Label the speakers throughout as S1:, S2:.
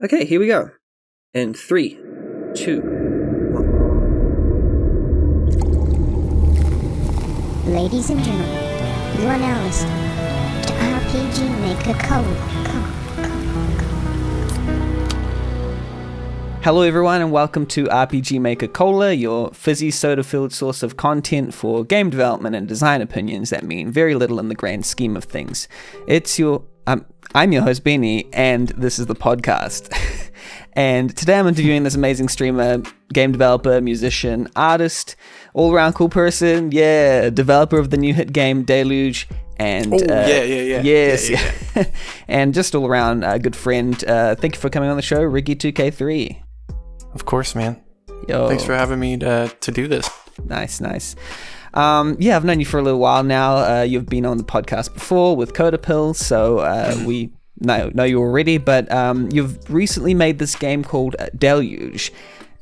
S1: Okay, here we go. In 3, 2, 1.
S2: Ladies and gentlemen, you are now listening to RPG Maker Cola.
S1: Hello everyone and welcome to RPG Maker Cola, your fizzy soda-filled source of content for game development and design opinions that mean very little in the grand scheme of things. I'm your host Benny, and this is the podcast. And today I'm interviewing this amazing streamer, game developer, musician, artist, all-around cool person, developer of the new hit game DELUGE, and and just all-around good friend. Thank you for coming on the show, riggy2k3.
S3: Of course, man.
S1: Yo.
S3: Thanks for having me to do this.
S1: Nice. I've known you for a little while now. You've been on the podcast before with Coda Pill, so we know you already, but you've recently made this game called DELUGE,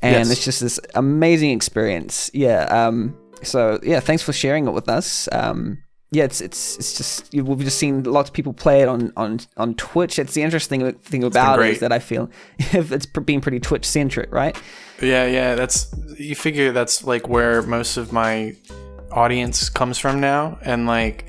S1: and It's just this amazing experience. Thanks for sharing it with us. It's just, we've just seen lots of people play it on Twitch. It's the interesting thing about it is that I feel it's been pretty Twitch centric, right?
S3: Yeah. You figure that's like where most of my audience comes from now, and like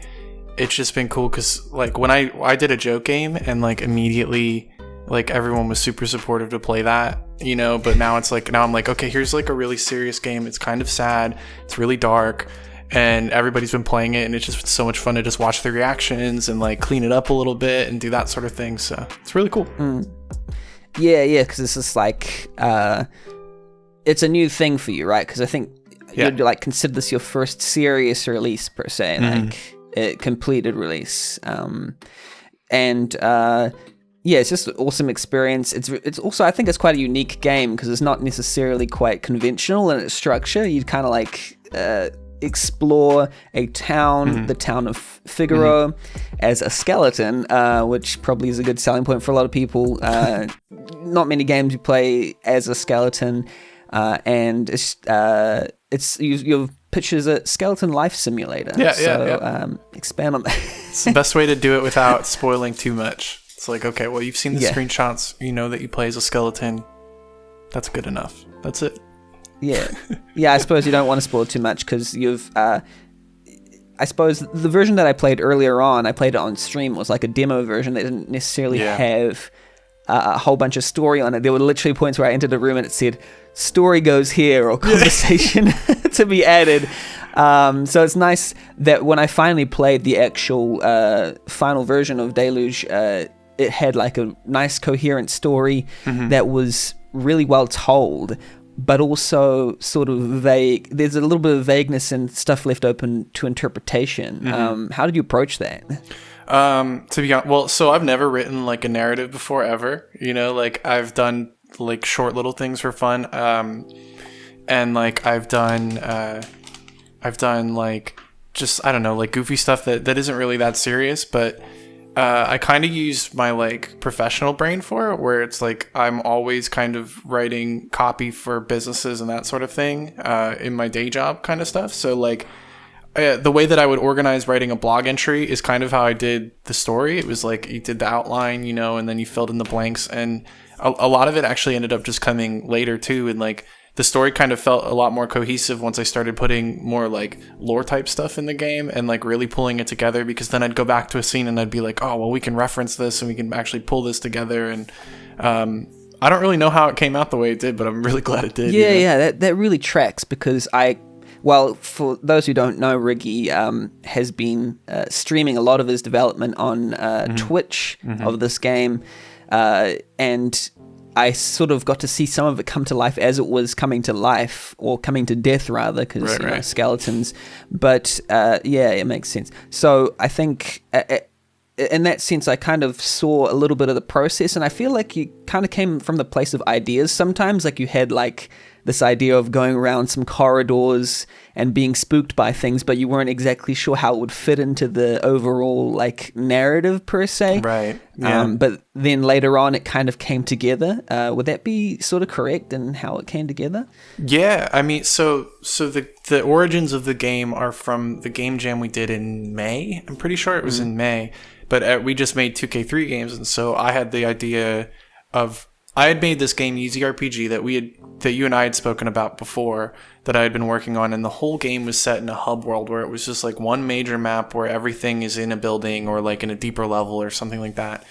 S3: it's just been cool because like when I did a joke game and like immediately like everyone was super supportive to play that, you know, but now I'm like, okay, here's like a really serious game. It's kind of sad, it's really dark, and everybody's been playing it, and it's just so much fun to just watch the reactions and like clean it up a little bit and do that sort of thing. So it's really cool.
S1: Yeah, because it's just like it's a new thing for you, right? Because I think you'd like consider this your first serious release per se, like a completed release. It's just an awesome experience. It's also, I think it's quite a unique game because it's not necessarily quite conventional in its structure. You'd kind of like explore a town, the town of Figaro, as a skeleton, which probably is a good selling point for a lot of people. Not many games you play as a skeleton, and your pitch is a skeleton life simulator. Expand on that.
S3: It's the best way to do it without spoiling too much. It's like, okay, well, you've seen the screenshots, you know that you play as a skeleton. That's good enough. That's it. I suppose you don't want to spoil too much because you've I suppose the version that I played earlier on, I played it on stream, was like a demo version that didn't necessarily have a whole bunch of story on it. There were literally points where I entered a room and it said story goes here or conversation to be added. So it's nice that when I finally played the actual final version of DELUGE, it had like a nice coherent story that was really well told, but also sort of vague. There's a little bit of vagueness and stuff left open to interpretation. How did you approach that? To be honest, so I've never written like a narrative before ever, you know, like I've done like short little things for fun. And like I've done like just, I don't know, like goofy stuff that isn't really that serious, but I kind of use my like professional brain for it, where it's like I'm always kind of writing copy for businesses and that sort of thing in my day job kind of stuff. So like the way that I would organize writing a blog entry is kind of how I did the story. It was like you did the outline, you know, and then you filled in the blanks, and a lot of it actually ended up just coming later too, and like the story kind of felt a lot more cohesive once I started putting more like lore type stuff in the game and like really pulling it together, because then I'd go back to a scene and I'd be like, oh, well, we can reference this and we can actually pull this together. And I don't really know how it came out the way it did, but I'm really glad it did.
S1: That really tracks, because for those who don't know, Riggy has been streaming a lot of his development on Twitch of this game, and I sort of got to see some of it come to life as it was coming to life, or coming to death rather, because know, skeletons. But it makes sense. So I think in that sense, I kind of saw a little bit of the process, and I feel like you kind of came from the place of ideas sometimes. Like you had like this idea of going around some corridors and being spooked by things, but you weren't exactly sure how it would fit into the overall like narrative per se.
S3: Right. Yeah.
S1: But then later on, it kind of came together. Would that be sort of correct in how it came together?
S3: Yeah. I mean, so the origins of the game are from the game jam we did in May. I'm pretty sure it was in May, but we just made 2K3 games, and so I had the idea of I had made this game Easy RPG that you and I had spoken about before, that I had been working on, and the whole game was set in a hub world where it was just like one major map where everything is in a building or like in a deeper level or something like that.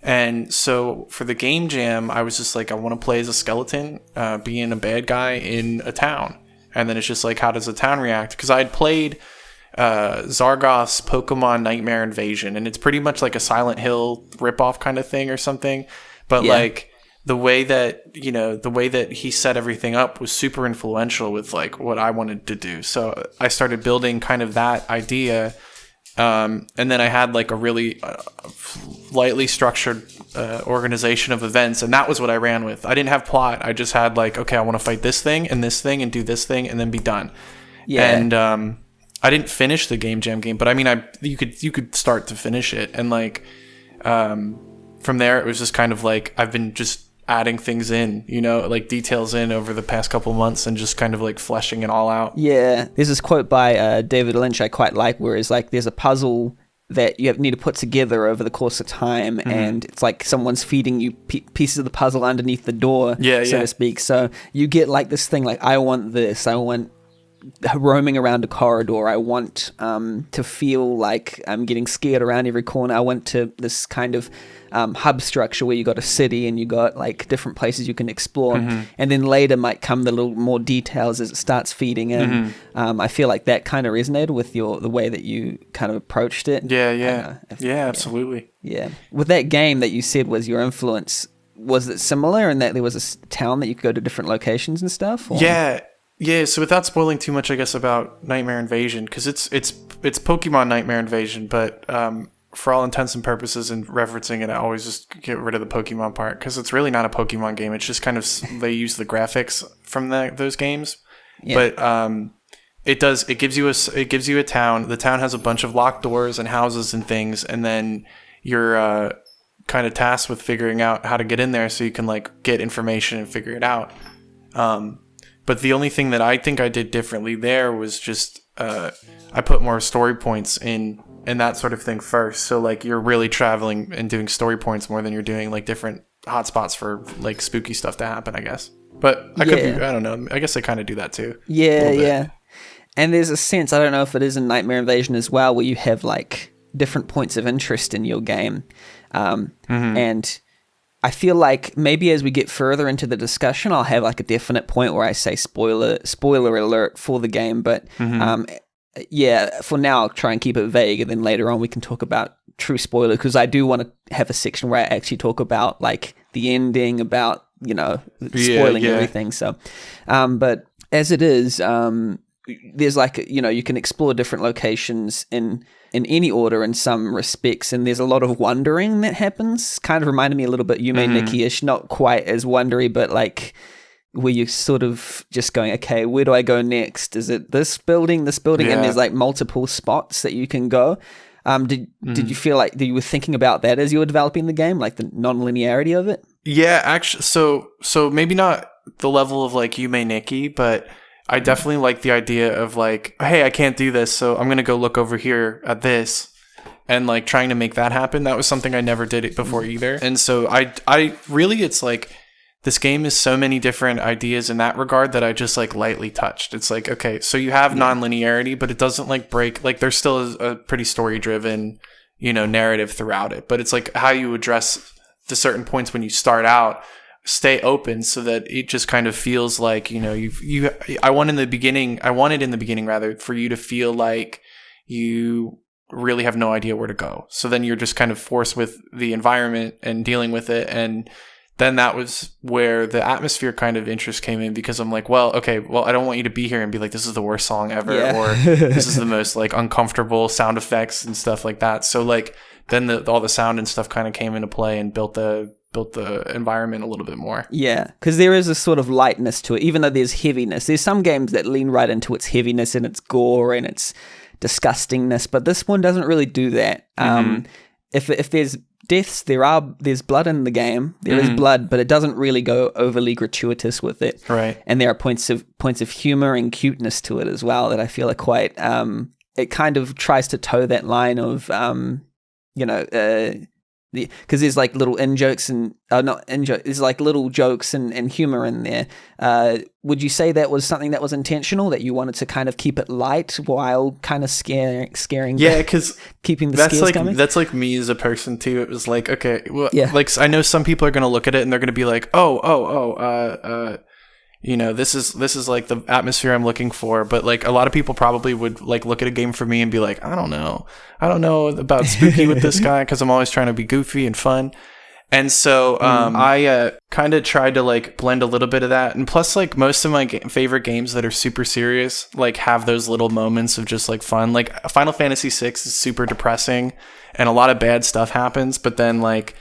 S3: And so for the game jam, I was just like, I want to play as a skeleton, being a bad guy in a town. And then it's just like, how does the town react? Because I had played Zargoth's Pokemon Nightmare Invasion, and it's pretty much like a Silent Hill ripoff kind of thing or something. But like the way that he set everything up was super influential with like what I wanted to do. So I started building kind of that idea. And then I had like a really lightly structured organization of events, and that was what I ran with. I didn't have plot. I just had like, okay, I want to fight this thing and do this thing and then be done. Yeah. And I didn't finish the game jam game, but I mean, you could start to finish it, and like from there it was just kind of like I've been just adding things in, like details in over the past couple months and just kind of like fleshing it all out.
S1: Yeah. There's this quote by David Lynch I quite like, where it's like there's a puzzle that you need to put together over the course of time, and it's like someone's feeding you pieces of the puzzle underneath the door, so to speak. So you get like this thing like, I want this, I want roaming around a corridor, I want to feel like I'm getting scared around every corner, I want to this kind of hub structure where you got a city and you got like different places you can explore, and then later might come the little more details as it starts feeding in. I feel like that kind of resonated with the way that you kind of approached it.
S3: Absolutely.
S1: With that game that you said was your influence, was it similar in that there was a town that you could go to different locations and stuff, or?
S3: So without spoiling too much, I guess, about Nightmare Invasion, because it's Pokemon Nightmare Invasion, but for all intents and purposes and referencing it, I always just get rid of the Pokemon part, because it's really not a Pokemon game. It's just kind of, they use the graphics from those games. But it gives you a town. The town has a bunch of locked doors and houses and things, and then you're kind of tasked with figuring out how to get in there so you can like get information and figure it out. But the only thing that I think I did differently there was just I put more story points in that sort of thing first. So like you're really traveling and doing story points more than you're doing like different hotspots for like spooky stuff to happen, I guess. But I don't know. I guess I kind of do that too.
S1: Yeah. And there's a sense, I don't know if it is in Nightmare Invasion as well, where you have like different points of interest in your game. And I feel like maybe as we get further into the discussion, I'll have like a definite point where I say spoiler alert for the game. But for now, I'll try and keep it vague, and then later on we can talk about true spoiler, because I do want to have a section where I actually talk about like the ending, about spoiling everything. So, but as it is, there's like you can explore different locations in any order in some respects, and there's a lot of wondering that happens. Kind of reminded me a little bit Yume Nikki-ish, not quite as wondery, but like where you're sort of just going, okay, where do I go next? Is it this building? And there's like multiple spots that you can go. Did you feel like you were thinking about that as you were developing the game, like the non-linearity of it?
S3: Yeah, actually, so maybe not the level of like Yume Nikki, but I definitely like the idea of like, hey, I can't do this, so I'm going to go look over here at this, and like trying to make that happen. That was something I never did it before either. And so I really, it's like, this game is so many different ideas in that regard that I just like lightly touched. It's like, okay, so you have non-linearity, but it doesn't like break, like there's still a pretty story driven, narrative throughout it. But it's like how you address the certain points when you start out, stay open so that it just kind of feels like, I wanted in the beginning rather for you to feel like you really have no idea where to go. So then you're just kind of forced with the environment and dealing with it. And then that was where the atmosphere kind of interest came in, because I'm like, I don't want you to be here and be like, this is the worst song ever, or this is the most like uncomfortable sound effects and stuff like that. So like then all the sound and stuff kind of came into play and built the environment a little bit more.
S1: Yeah, because there is a sort of lightness to it, even though there's heaviness. There's some games that lean right into its heaviness and its gore and its disgustingness, but this one doesn't really do that. If there's deaths, there's blood in the game. There is blood, but it doesn't really go overly gratuitous with it.
S3: Right.
S1: And there are points of humor and cuteness to it as well that I feel are quite. It kind of tries to toe that line of because there's like little in jokes and not in jokes. There's like little jokes and humor in there. Would you say that was something that was intentional, that you wanted to kind of keep it light while kind of scaring?
S3: Yeah, because
S1: keeping the
S3: that's
S1: scares coming.
S3: That's like me as a person too. It was like, okay, well, like I know some people are gonna look at it and they're gonna be like, this is like the atmosphere I'm looking for. But like a lot of people probably would like look at a game for me and be like, I don't know about spooky with this guy, because I'm always trying to be goofy and fun. And so I kind of tried to like blend a little bit of that. And plus, like most of my favorite games that are super serious, like have those little moments of just like fun. Like Final Fantasy VI is super depressing and a lot of bad stuff happens. But then like,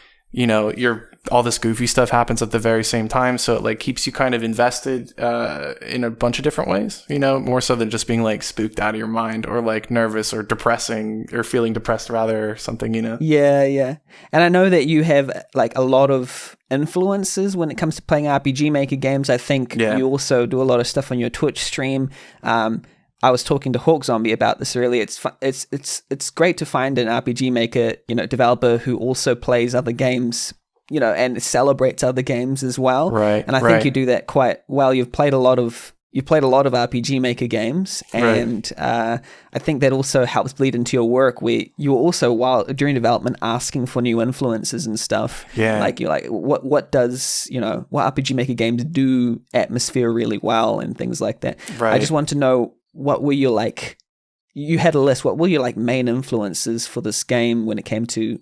S3: all this goofy stuff happens at the very same time. So it like keeps you kind of invested in a bunch of different ways, more so than just being like spooked out of your mind or like nervous or depressing or feeling depressed rather or something,
S1: Yeah. And I know that you have like a lot of influences when it comes to playing RPG Maker games. I think you also do a lot of stuff on your Twitch stream. I was talking to Hawk Zombie about this earlier. It's great to find an RPG Maker, developer who also plays other games, and celebrates other games as well.
S3: Right.
S1: And I think you do that quite well. You've played a lot of RPG Maker games, and I think that also helps bleed into your work, where you're also, while during development, asking for new influences and stuff.
S3: Yeah.
S1: Like you're like, what does what RPG Maker games do atmosphere really well and things like that.
S3: Right.
S1: I just want to know, what were your like? You had a list. What were your like main influences for this game when it came to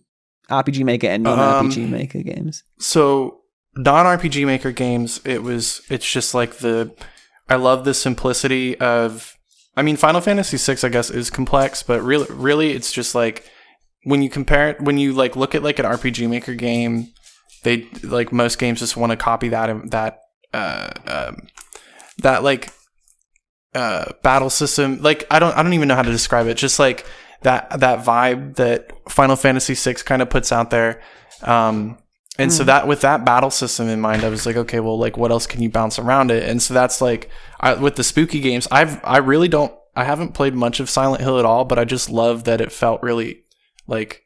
S1: RPG Maker and non-RPG Maker games?
S3: So non-RPG Maker games, it's just like I love the simplicity of, Final Fantasy VI, I guess, is complex, but really it's just like when you like look at like an RPG Maker game, they like most games just want to copy that like battle system. Like I don't even know how to describe it. Just like that vibe that Final Fantasy VI kind of puts out there. And so that with that battle system in mind, I was like, okay, well, like what else can you bounce around it? And so that's like with the spooky games, I haven't played much of Silent Hill at all, but I just love that it felt really like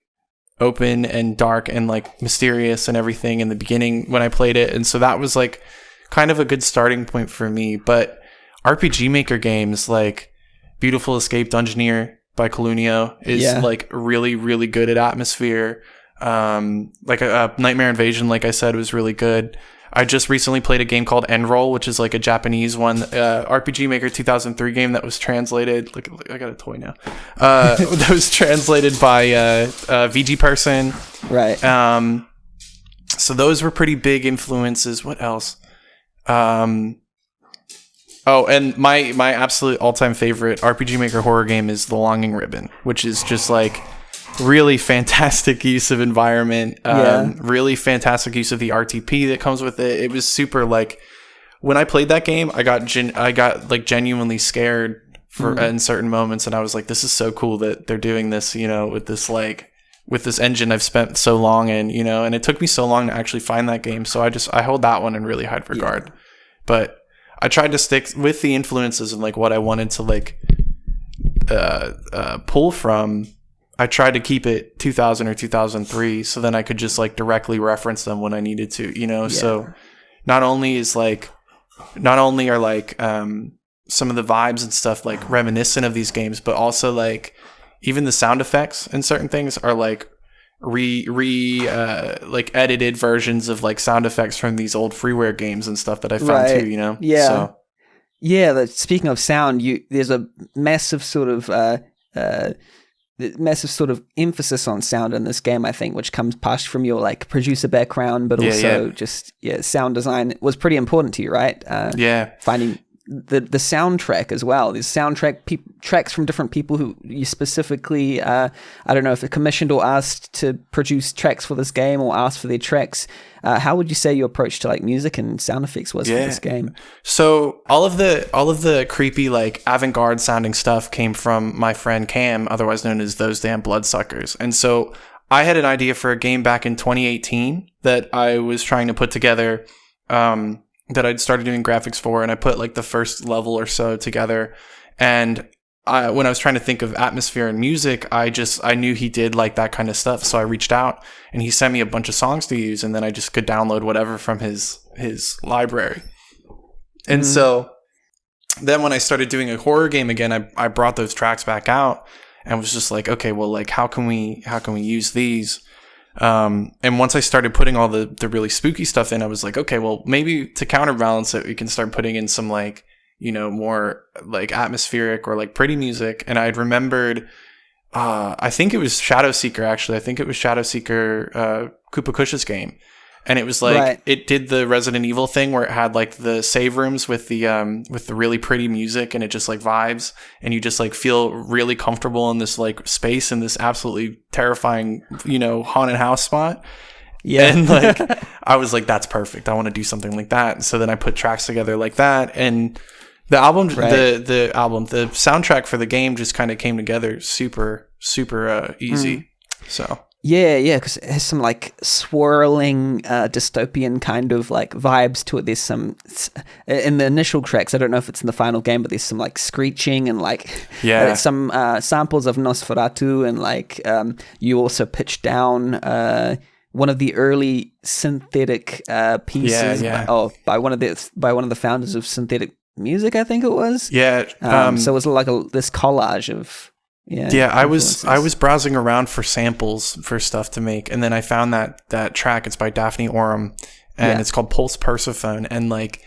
S3: open and dark and like mysterious and everything in the beginning when I played it. And so that was like kind of a good starting point for me. But RPG Maker games like Beautiful Escape Dungeoneer by Colunio is like really, really good at atmosphere. Like a Nightmare Invasion, like I said, was really good. I just recently played a game called Enroll, which is like a Japanese one, RPG Maker 2003 game that was translated. Look, I got a toy now. That was translated by VG Person.
S1: Right.
S3: So those were pretty big influences. What else? And my absolute all-time favorite RPG Maker horror game is The Longing Ribbon, which is just like really fantastic use of environment, really fantastic use of the RTP that comes with it. It was super like, when I played that game, I got like genuinely scared in certain moments, and I was like, this is so cool that they're doing this, with this engine I've spent so long in, and it took me so long to actually find that game. So I hold that one in really high regard. But I tried to stick with the influences and like what I wanted to like pull from. I tried to keep it 2000 or 2003, so then I could just like directly reference them when I needed to, So not only are like some of the vibes and stuff like reminiscent of these games, but also like even the sound effects and certain things are like like edited versions of like sound effects from these old freeware games and stuff that I found too,
S1: Yeah.
S3: So.
S1: Yeah. Speaking of sound, there's a massive sort of emphasis on sound in this game, I think, which comes partially from your like producer background, but also just sound design was pretty important to you, right? Finding the soundtrack as well. There's soundtrack tracks from different people who you specifically, I don't know if they're commissioned or asked to produce tracks for this game or asked for their tracks. How would you say your approach to like music and sound effects was for this game?
S3: So all of the creepy like avant-garde sounding stuff came from my friend Cam, otherwise known as Those Damn Bloodsuckers. And so I had an idea for a game back in 2018 that I was trying to put together, that I'd started doing graphics for, and I put like the first level or so together, and when I was trying to think of atmosphere and music, I knew he did like that kind of stuff. So I reached out and he sent me a bunch of songs to use, and then I just could download whatever from his library. And so then when I started doing a horror game again, I brought those tracks back out and was just like, okay, well, like, how can we use these? And once I started putting all the really spooky stuff in, I was like, okay, well, maybe to counterbalance it, we can start putting in some like, you know, more like atmospheric or like pretty music. And I'd remembered, I think it was Shadow Seeker, actually. I think it was Shadow Seeker, Koopa Kush's game. And it was like, It did the Resident Evil thing where it had like the save rooms with the really pretty music, and it just like vibes, and you just like feel really comfortable in this like space in this absolutely terrifying, you know, haunted house spot. Yeah. And like, I was like, that's perfect. I want to do something like that. So then I put tracks together like that. And the album, the soundtrack for the game just kind of came together super, super easy. So.
S1: Yeah, because it has some like swirling dystopian kind of like vibes to it. There's some in the initial tracks. I don't know if it's in the final game, but there's some like screeching and like some samples of Nosferatu, and like you also pitched down one of the early synthetic pieces by one of the founders of synthetic music, I think it was.
S3: Yeah.
S1: So it was like this collage of
S3: I was browsing around for samples for stuff to make, and then I found that track. It's by Daphne Oram, and it's called Pulse Persephone, and like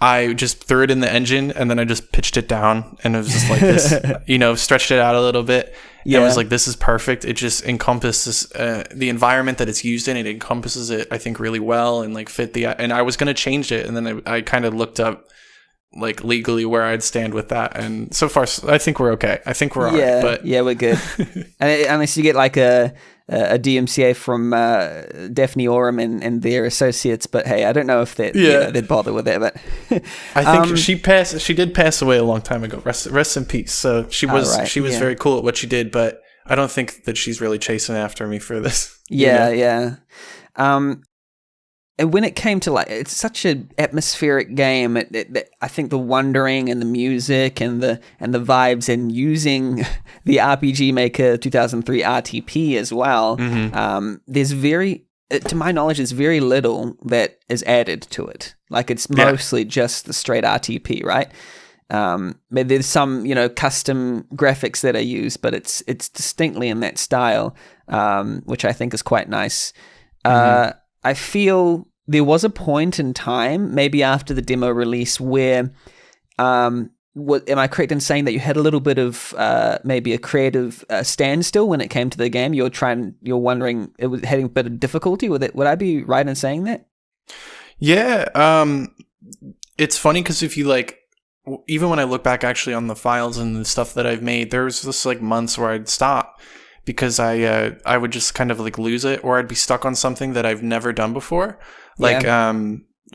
S3: I just threw it in the engine, and then I just pitched it down, and it was just like this, you know, stretched it out a little bit. Yeah. It was like, this is perfect. It just encompasses the environment that it's used in. It encompasses it, I think, really well, and like fit and I was going to change it. And then I kind of looked up like legally where I'd stand with that. And so far, I think we're okay. I think we're all right. But
S1: yeah, we're good. Unless you get like a DMCA from Daphne Oram and their associates, but hey, I don't know if they'd bother with it. But
S3: I think she did pass away a long time ago. Rest in peace. So she was very cool at what she did, but I don't think that she's really chasing after me for this.
S1: Yeah. And when it came to like, it's such an atmospheric game. I think the wondering and the music and the vibes, and using the RPG Maker 2003 RTP as well. There's to my knowledge, there's very little that is added to it. Like it's mostly just the straight RTP, right? There's some, you know, custom graphics that are used, but it's distinctly in that style, which I think is quite nice. I feel there was a point in time, maybe after the demo release, where, am I correct in saying that you had a little bit of maybe a creative standstill when it came to the game? You're wondering, it was having a bit of difficulty with it. Would I be right in saying that?
S3: Yeah, it's funny because if you like, even when I look back actually on the files and the stuff that I've made, there was just like months where I'd stop, because I would just kind of like lose it, or I'd be stuck on something that I've never done before. Like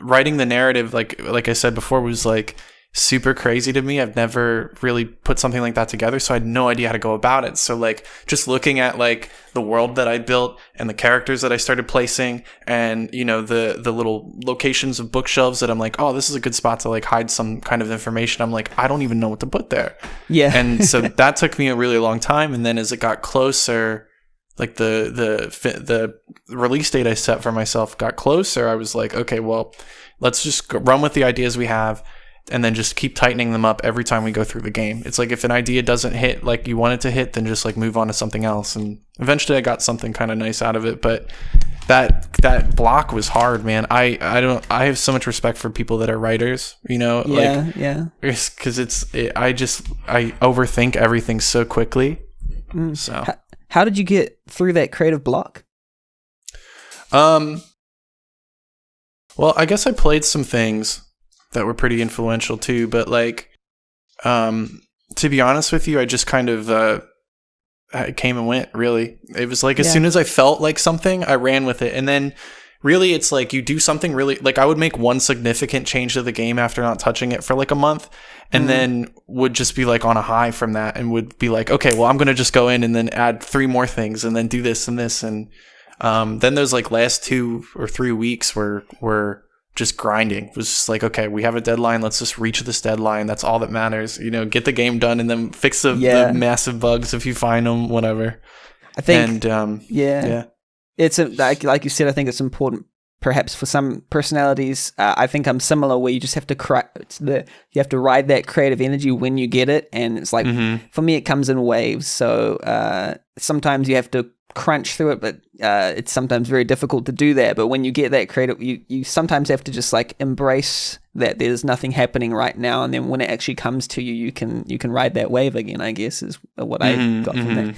S3: writing the narrative, like I said before, was like super crazy to me. I've never really put something like that together, so I had no idea how to go about it. So like just looking at like the world that I built and the characters that I started placing, and you know the little locations of bookshelves that I'm like, oh, this is a good spot to like hide some kind of information. I'm like, I don't even know what to put there. Yeah. And so that took me a really long time. And then as it got closer, like the release date I set for myself got closer, I was like, okay, well, let's just run with the ideas we have, and then just keep tightening them up every time we go through the game. It's like if an idea doesn't hit like you want it to hit, then just like move on to something else. And eventually I got something kind of nice out of it. But that block was hard, man. I have so much respect for people that are writers, you know, because I overthink everything so quickly. So
S1: how did you get through that creative block?
S3: Well, I guess I played some things that were pretty influential too, but like, to be honest with you, I just kind of, I came and went, really. It was like, as soon as I felt like something, I ran with it. And then really it's like you do something really, like I would make one significant change to the game after not touching it for like a month, and then would just be like on a high from that, and would be like, okay, well, I'm going to just go in and then add 3 more things and then do this and this. And then those like last 2 or 3 weeks were just grinding. It was just like, okay, we have a deadline. Let's just reach this deadline. That's all that matters. Get the game done and then fix the massive bugs if you find them, whatever.
S1: I think, it's like you said, I think it's important perhaps for some personalities. I think I'm similar where you just have to you have to ride that creative energy when you get it. And it's like, for me, it comes in waves. So sometimes you have to crunch through it, but it's sometimes very difficult to do that. But when you get that creative, you sometimes have to just like embrace that there's nothing happening right now, and then when it actually comes to you, you can ride that wave again, I guess, is what I got from that.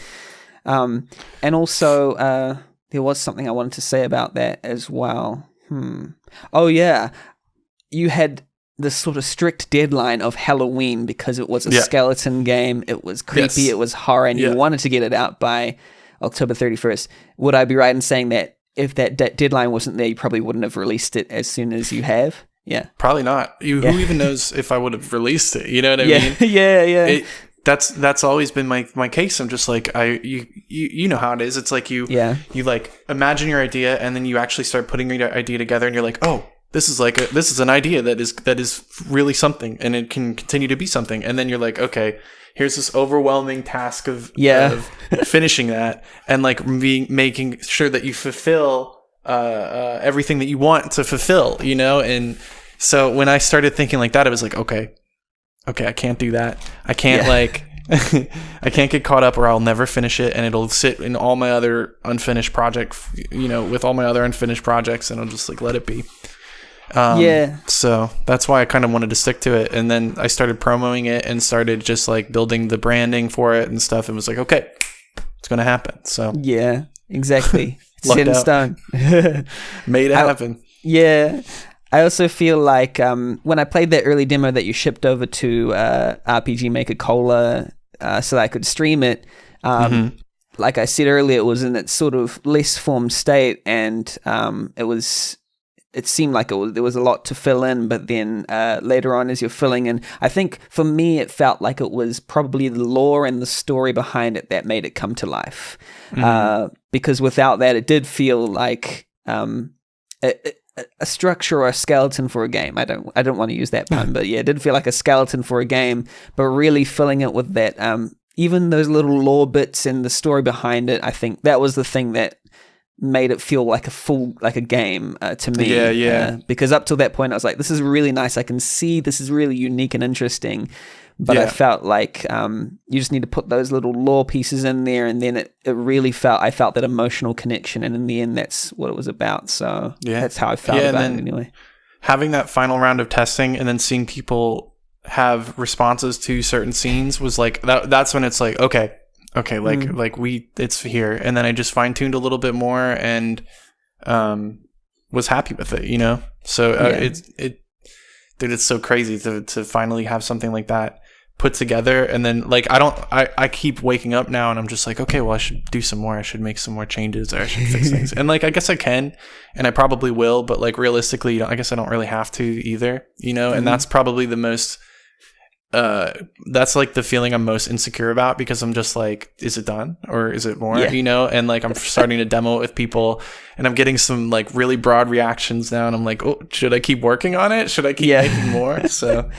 S1: And also there was something I wanted to say about that as well. Oh yeah, you had this sort of strict deadline of Halloween because it was a skeleton game, it was creepy, it was horror, and you wanted to get it out by October 31st. Would I be right in saying that if that deadline wasn't there, you probably wouldn't have released it as soon as you have? Yeah. Probably
S3: not. Who even knows if I would have released it? You know what I mean?
S1: Yeah.
S3: That's always been my case. I'm just like, you know how it is. It's like you like imagine your idea, and then you actually start putting your idea together, and you're like, oh, this is an idea that is really something, and it can continue to be something. And then you're like, okay, here's this overwhelming task of finishing that, and like making sure that you fulfill everything that you want to fulfill, And so when I started thinking like that, I was like, okay, I can't do that. I can't I can't get caught up, or I'll never finish it, and it'll sit in all my other unfinished projects, with all my other unfinished projects, and I'll just like let it be. So that's why I kind of wanted to stick to it. And then I started promoting it and started just like building the branding for it and stuff. And was like, okay, it's going to happen. So
S1: yeah, exactly. Set in stone.
S3: Made it happen.
S1: I also feel like when I played that early demo that you shipped over to RPG Maker Cola so that I could stream it, like I said earlier, it was in its sort of less formed state, and it seemed like there was a lot to fill in, but then later on as you're filling in, I think for me it felt like it was probably the lore and the story behind it that made it come to life. Because without that, it did feel like a structure or a skeleton for a game. I don't want to use that pun, but it did feel like a skeleton for a game, but really filling it with that, even those little lore bits and the story behind it. I think that was the thing that made it feel like a game to me. Because up till that point I was like, this is really nice, I can see this is really unique and interesting, but I felt like you just need to put those little lore pieces in there, and then it really I felt that emotional connection, and in the end that's what it was about. So that's how I felt about it anyway. Having that final round of testing and then seeing people have responses to certain scenes was like that's when it's like, okay, it's here. And then I just fine-tuned a little bit more and was happy with it, So it's so crazy to finally have something like that put together. And then like I keep waking up now and I'm just like, okay, well, I should do some more. I should make some more changes, or I should fix things. And like I guess I can, and I probably will, but like realistically, I guess I don't really have to either, And that's probably the most that's like the feeling I'm most insecure about, because I'm just like, is it done or is it more? And like I'm starting to demo it with people, and I'm getting some like really broad reactions now, and I'm like, oh, should I keep working on it? Should I keep making more? So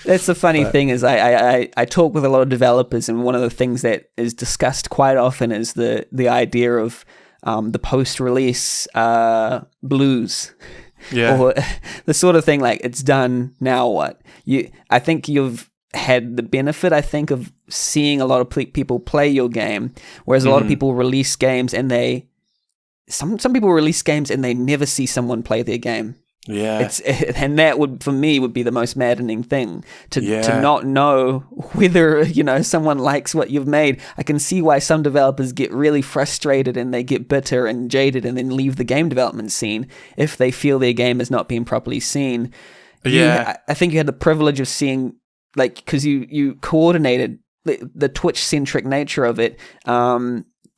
S1: that's the funny thing is I talk with a lot of developers, and one of the things that is discussed quite often is the idea of the post-release blues. Or the sort of thing like, it's done, now what? I think you've had the benefit, of seeing a lot of people play your game, whereas a lot of people release games and some people release games and they never see someone play their game. And that would, for me, would be the most maddening thing, to not know whether someone likes what you've made. I can see why some developers get really frustrated and they get bitter and jaded and then leave the game development scene if they feel their game is not being properly seen. I think you had the privilege of seeing, like, because you coordinated the Twitch-centric nature of it,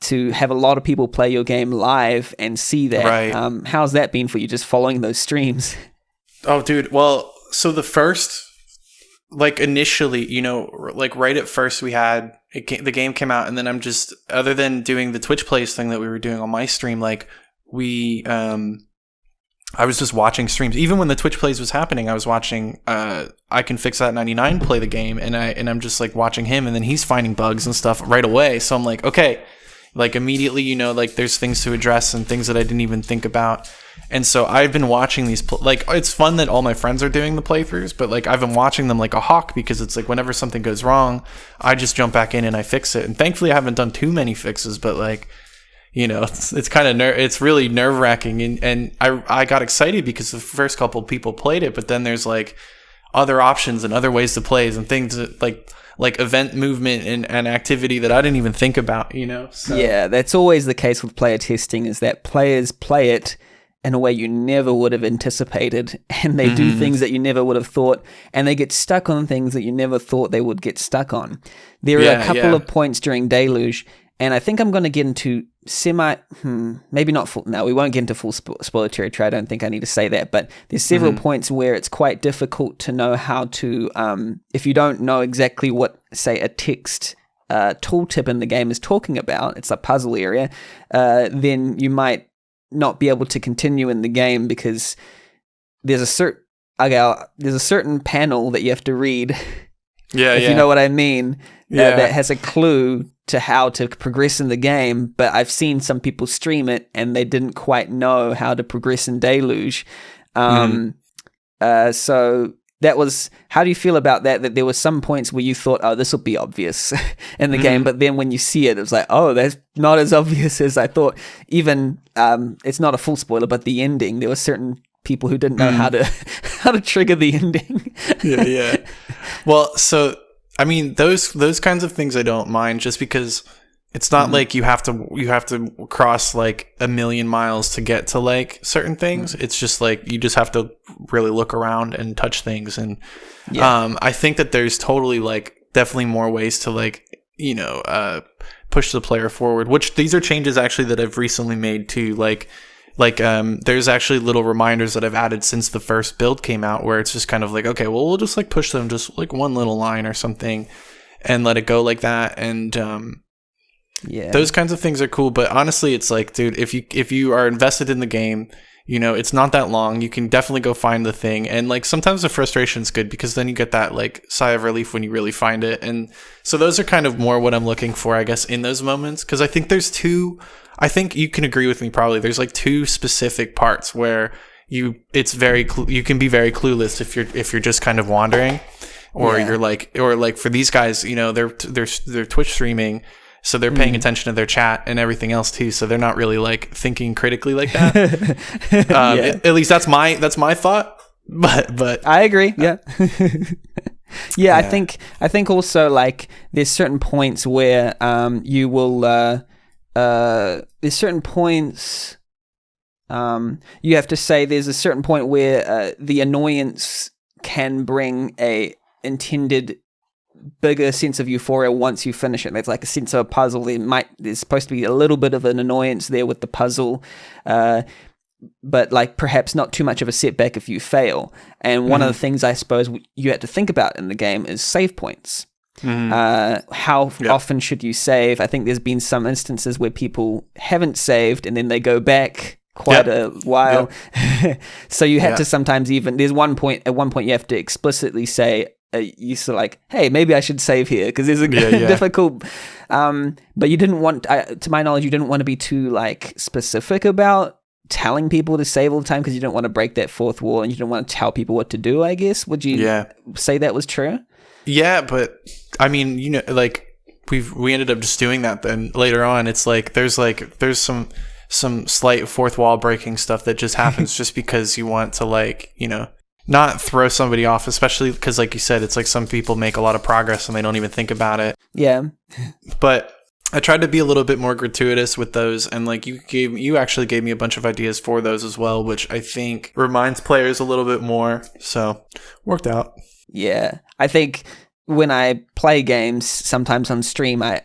S1: to have a lot of people play your game live and see that. Right. How's that been for you, just following those streams?
S3: Oh, dude. Well, so the first, like initially, like right at first we had, the game came out, and then I'm just, other than doing the Twitch plays thing that we were doing on my stream, like we, I was just watching streams. Even when the Twitch plays was happening, I was watching I Can Fix That 99 play the game, and I'm just like watching him, and then he's finding bugs and stuff right away. So I'm like, okay, like immediately, you know, like there's things to address and things that I didn't even think about. And so I've been watching these, like, it's fun that all my friends are doing the playthroughs, but like I've been watching them like a hawk, because it's like whenever something goes wrong, I just jump back in and I fix it. And thankfully I haven't done too many fixes, but like, you know, it's kind of it's really nerve wracking. And I got excited because the first couple people played it, but then there's like other options and other ways to play and things that, like event movement and activity that I didn't even think about, you know? So.
S1: Yeah, that's always the case with player testing, is that players play it in a way you never would have anticipated, and they do things that you never would have thought, and they get stuck on things that you never thought they would get stuck on. There are a couple of points during Deluge, and I think I'm going to get into maybe not full, no, we won't get into full spoiler territory, I don't think I need to say that, but there's several points where it's quite difficult to know how to, if you don't know exactly what, say, a text tooltip in the game is talking about, it's a puzzle area, then you might not be able to continue in the game, because there's a certain panel that you have to read, if you know what I mean, that has a clue to how to progress in the game. But I've seen some people stream it and they didn't quite know how to progress in Deluge. So that was, how do you feel about that there were some points where you thought, oh, this will be obvious in the game, but then when you see it, it was like, oh, that's not as obvious as I thought. Even it's not a full spoiler, but the ending, there were certain people who didn't know how to trigger the ending.
S3: yeah Well, so I mean, those kinds of things I don't mind, just because it's not like you have to cross like 1,000,000 miles to get to like certain things. It's just like you just have to really look around and touch things. And I think that there's totally like definitely more ways to like, you know, push the player forward, which these are changes actually that I've recently made to like there's actually little reminders that I've added since the first build came out, where it's just kind of like, okay, well, we'll just like push them just like one little line or something and let it go like that. And those kinds of things are cool. But honestly, it's like, dude, if you are invested in the game, you know, it's not that long. You can definitely go find the thing. And like sometimes the frustration's good, because then you get that like sigh of relief when you really find it. And so those are kind of more what I'm looking for, I guess, in those moments. Because I think I think you can agree with me probably. There's like two specific parts where you can be very clueless if you're just kind of wandering, or you're like, or like for these guys, you know, they're Twitch streaming, so they're paying attention to their chat and everything else too. So they're not really like thinking critically like that. At least that's my thought. But
S1: I agree. I think also like there's certain points where you will. There's certain points you have to say there's a certain point where the annoyance can bring a intended bigger sense of euphoria once you finish it. There's like a sense of a puzzle. There's supposed to be a little bit of an annoyance there with the puzzle, but like perhaps not too much of a setback if you fail. And one of the things I suppose you had to think about in the game is save points. How often should you save? I think there's been some instances where people haven't saved and then they go back quite a while. So you had to sometimes even, at one point you have to explicitly say, you sort of like, hey, maybe I should save here, because there's a difficult, but you didn't want, to my knowledge, you didn't want to be too like specific about telling people to save all the time, because you don't want to break that fourth wall and you don't want to tell people what to do, I guess. Would you say that was true? Yeah,
S3: but I mean, you know, like we ended up just doing that. Then later on, it's like there's some slight fourth wall breaking stuff that just happens just because you want to, like, you know, not throw somebody off, especially because, like you said, it's like some people make a lot of progress and they don't even think about it.
S1: Yeah.
S3: But I tried to be a little bit more gratuitous with those, and like you actually gave me a bunch of ideas for those as well, which I think reminds players a little bit more. So worked out.
S1: Yeah, I think when I play games, sometimes on stream, I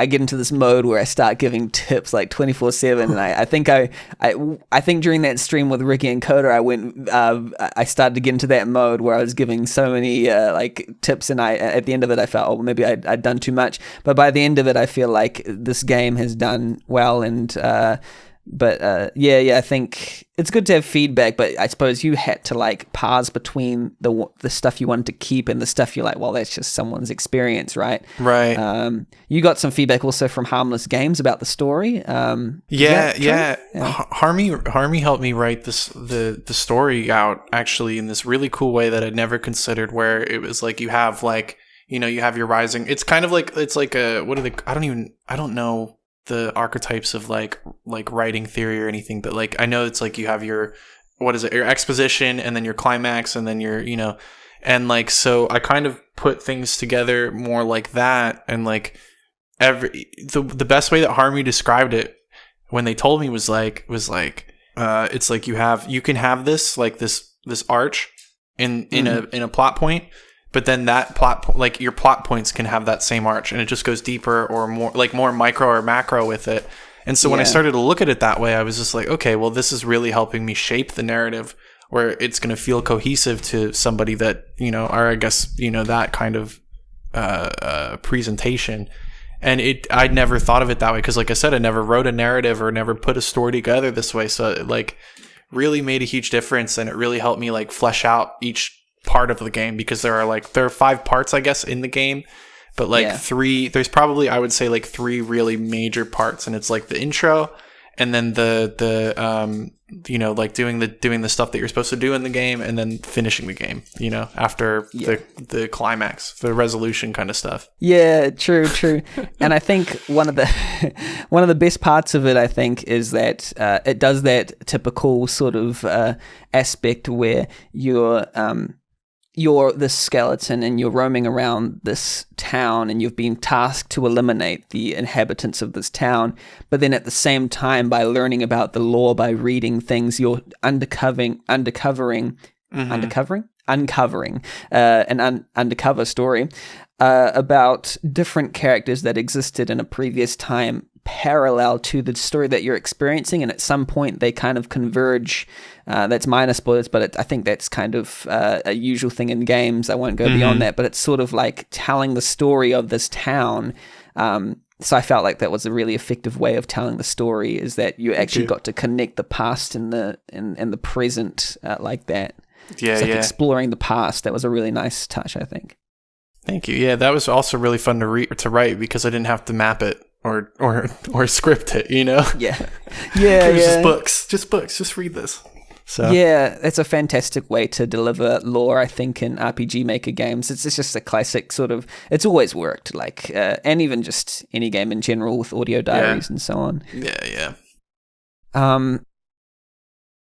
S1: get into this mode where I start giving tips like 24/7, and I think during that stream with Ricky and Coda, I started to get into that mode where I was giving so many like tips, and at the end of it I felt, oh, maybe I'd done too much, but by the end of it I feel like this game has done well, and I think it's good to have feedback, but I suppose you had to like parse between the stuff you wanted to keep and the stuff you're like, well, that's just someone's experience, right?
S3: Right.
S1: You got some feedback also from Harmless Games about the story.
S3: Yeah. Harmy helped me write the story out actually in this really cool way that I'd never considered, where it was like you have like, you have your rising. It's kind of like, it's like a, what are they? I don't know the archetypes of like writing theory or anything, but like I know it's like you have your, what is it, your exposition, and then your climax, and then your, and like, so I kind of put things together more like that. And like the best way that Harmy described it when they told me was like it's like you can have this like this arch in a plot point, but then that like your plot points can have that same arch, and it just goes deeper or more micro or macro with it. And so when I started to look at it that way, I was just like, okay, well, this is really helping me shape the narrative where it's going to feel cohesive to somebody that, or I guess, that kind of presentation. And I'd never thought of it that way because, like I said, I never wrote a narrative or never put a story together this way. So it like really made a huge difference, and it really helped me like flesh out each part of the game, because there are 5 parts, I guess, in the game, but like there's probably, I would say, like 3 really major parts, and it's like the intro, and then the like doing the stuff that you're supposed to do in the game, and then finishing the game, after the climax, the resolution kind of stuff.
S1: Yeah, true. And I think one of the best parts of it, I think, is that it does that typical sort of aspect where you're this skeleton and you're roaming around this town, and you've been tasked to eliminate the inhabitants of this town. But then at the same time, by learning about the lore, by reading things, you're uncovering an undercover story about different characters that existed in a previous time, parallel to the story that you're experiencing, and at some point they kind of converge. That's minor spoilers, but I think that's kind of a usual thing in games. I won't go beyond that, but it's sort of like telling the story of this town. So I felt like that was a really effective way of telling the story, is that you actually got to connect the past and the present like that.
S3: Yeah,
S1: it's like exploring the past. That was a really nice touch, I think.
S3: Thank you. Yeah, that was also really fun to write, because I didn't have to map it or script it,
S1: Yeah.
S3: It was just books. Just read this. So
S1: yeah, it's a fantastic way to deliver lore, I think, in RPG Maker games. It's just a classic sort of, it's always worked, like, and even just any game in general with audio diaries and so on.
S3: Yeah.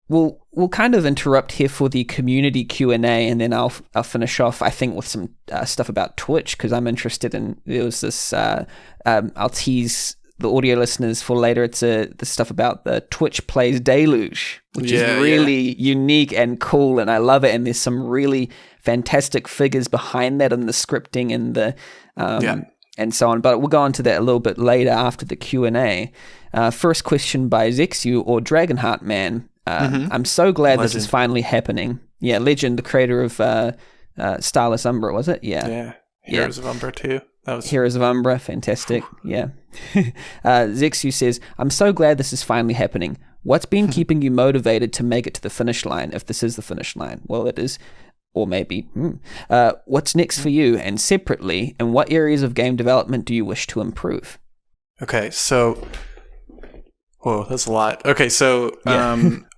S1: We'll kind of interrupt here for the community Q&A, and then I'll finish off, I think, with some stuff about Twitch, because I'm interested in, there was this, I'll tease the audio listeners for later. It's the stuff about the Twitch Plays DELUGE, which is really unique and cool, and I love it. And there's some really fantastic figures behind that, and the scripting and the and so on. But we'll go on to that a little bit later after the Q&A. First question by Zexu or Dragonheart Man. I'm so glad Legend. This is finally happening. Yeah, Legend, the creator of Starless Umbra, was it? Yeah.
S3: Heroes of Umbra too. That was
S1: Heroes of Umbra, fantastic. Yeah. Zexu says, I'm so glad this is finally happening. What's been keeping you motivated to make it to the finish line, if this is the finish line? Well, it is. Or maybe. What's next for you? And separately, in what areas of game development do you wish to improve?
S3: Okay, so... Whoa, that's a lot. Okay, so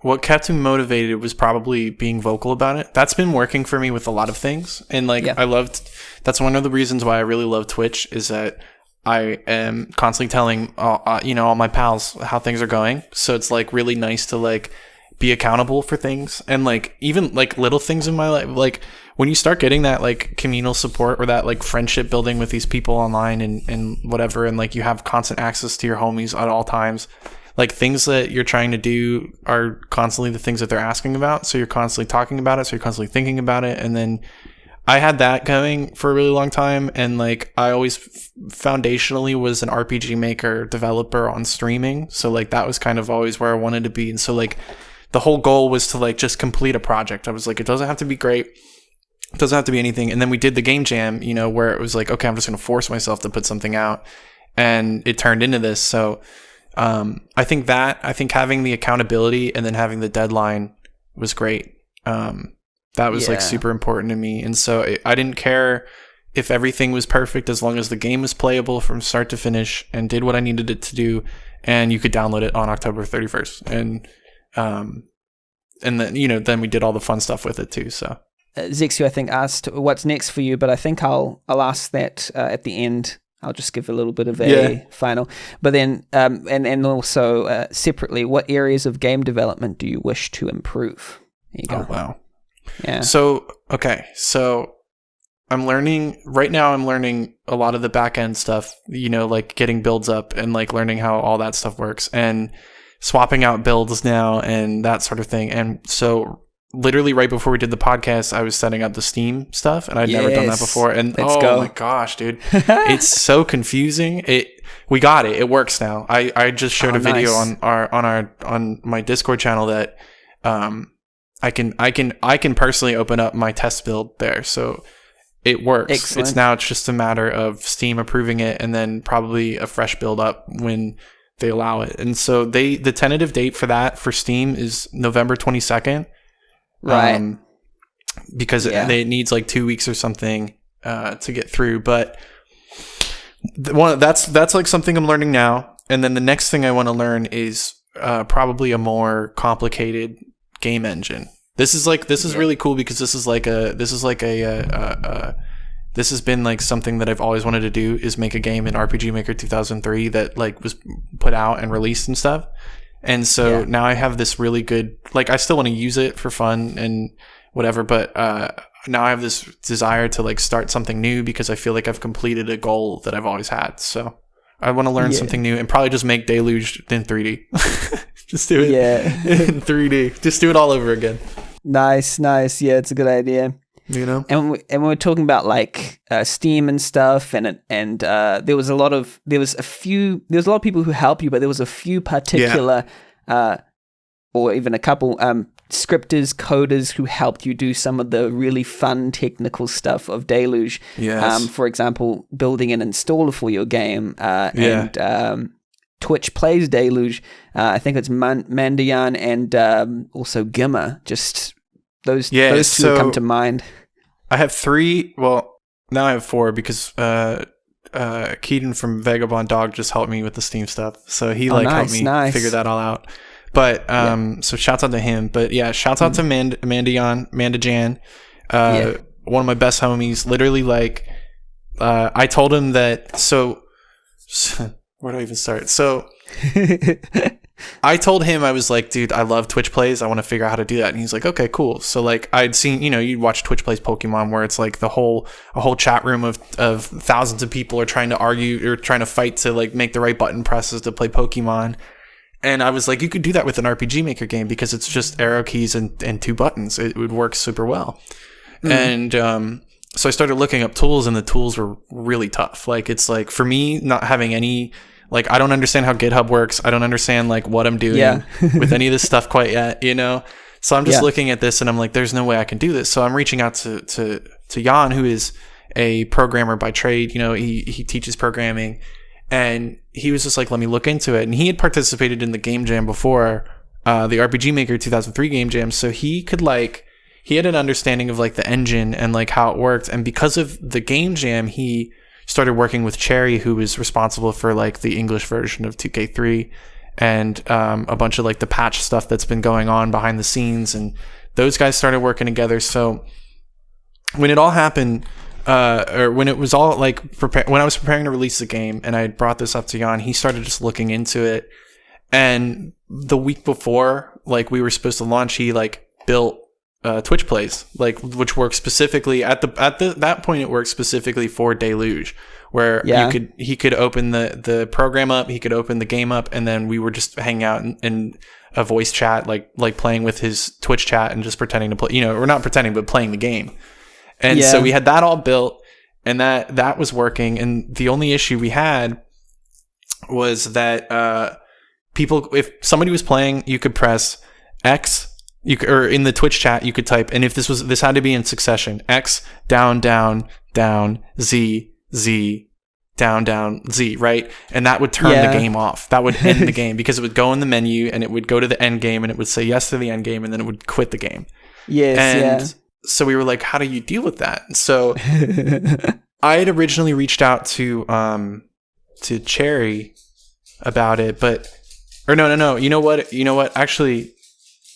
S3: what kept me motivated was probably being vocal about it. That's been working for me with a lot of things. And that's one of the reasons why I really love Twitch, is that I am constantly telling all my pals how things are going. So it's like really nice to like be accountable for things, and like even like little things in my life. Like when you start getting that like communal support or that like friendship building with these people online and whatever, and like you have constant access to your homies at all times. Like things that you're trying to do are constantly the things that they're asking about. So you're constantly talking about it. So you're constantly thinking about it. And then I had that going for a really long time. And like I always foundationally was an RPG Maker developer on streaming. So like that was kind of always where I wanted to be. And so like the whole goal was to like just complete a project. I was like, it doesn't have to be great. It doesn't have to be anything. And then we did the game jam, where it was like, okay, I'm just going to force myself to put something out. And it turned into this. So I think having the accountability and then having the deadline was great. That was like super important to me. And so I didn't care if everything was perfect as long as the game was playable from start to finish and did what I needed it to do. And you could download it on October 31st. And then, then we did all the fun stuff with it too. So
S1: Zexu, I think, asked what's next for you, but I think I'll ask that at the end. I'll just give a little bit of a final. But then, and also separately, what areas of game development do you wish to improve? There you go.
S3: Oh, wow.
S1: Yeah.
S3: So I'm learning a lot of the back end stuff, like getting builds up and like learning how all that stuff works and swapping out builds now and that sort of thing. And so literally right before we did the podcast, I was setting up the Steam stuff and I'd never done that before. And my gosh, dude, it's so confusing. We got it. It works now. I just showed a video on my Discord channel that, I can personally open up my test build there. So it works.
S1: Excellent.
S3: It's just a matter of Steam approving it and then probably a fresh build up when they allow it. And so the tentative date for that for Steam is November 22nd.
S1: Right.
S3: Because it needs like 2 weeks or something to get through. But that's like something I'm learning now. And then the next thing I want to learn is probably a more complicated game engine. This is really cool because this has been like something that I've always wanted to do, is make a game in RPG Maker 2003 that like was put out and released and stuff. And so now I have this really good, like I still want to use it for fun and whatever, but now I have this desire to like start something new because I feel like I've completed a goal that I've always had. So I want to learn something new and probably just make Deluge in 3D. Just do it in 3D. Just do it all over again. Nice.
S1: Yeah, it's a good idea. And we're talking about like Steam and stuff, and there was a lot of people who help you, but there was a few particular or even a couple scripters, coders who helped you do some of the really fun technical stuff of Deluge.
S3: Yes.
S1: For example, building an installer for your game, and Twitch plays Deluge. I think it's Mandayan and also Gimmer. Just those two come to mind.
S3: I have 3. Well, now I have 4 because Keaton from Vagabond Dog just helped me with the Steam stuff. So he helped me figure that all out. But so shouts out to him. But yeah, shouts out to Mandajan, one of my best homies. Literally, like I told him that. So where do I even start? So I told him, I was like, dude, I love Twitch plays. I want to figure out how to do that. And he's like, okay, cool. So like I'd seen, you'd watch Twitch plays Pokemon where it's like a whole chat room of thousands of people are trying to argue or trying to fight to like make the right button presses to play Pokemon. And I was like, you could do that with an RPG Maker game because it's just arrow keys and 2 buttons. It would work super well. And so I started looking up tools, and the tools were really tough. Like, it's like, for me, not having any, like, I don't understand how GitHub works. I don't understand like what I'm doing with any of this stuff quite yet, So I'm just looking at this and I'm like, there's no way I can do this. So I'm reaching out to Jan, who is a programmer by trade. He teaches programming, and he was just like, let me look into it. And he had participated in the game jam before, the RPG Maker 2003 game jam. So he had an understanding of like the engine and like how it worked. And because of the game jam, he started working with Cherry, who was responsible for like the English version of 2K3 and a bunch of like the patch stuff that's been going on behind the scenes. And those guys started working together. So when it all happened, or when it was all like when I was preparing to release the game and I brought this up to Jan, he started just looking into it. And the week before, like we were supposed to launch, he like built Twitch plays, like, which works specifically at that point. It works specifically for Deluge, where he could open the program up, he could open the game up, and then we were just hanging out in a voice chat, like playing with his Twitch chat and just pretending to play. We're not pretending, but playing the game. And so we had that all built, and that was working. And the only issue we had was that people, if somebody was playing, you could press X. Or in the Twitch chat, you could type, and if this had to be in succession, X, down, down, down, Z, Z, down Z, right? And that would turn the game off. That would end the game because it would go in the menu and it would go to the end game and it would say yes to the end game and then it would quit the game. So we were like, how do you deal with that? So I had originally reached out to Cherry about it, no. You know what? Actually,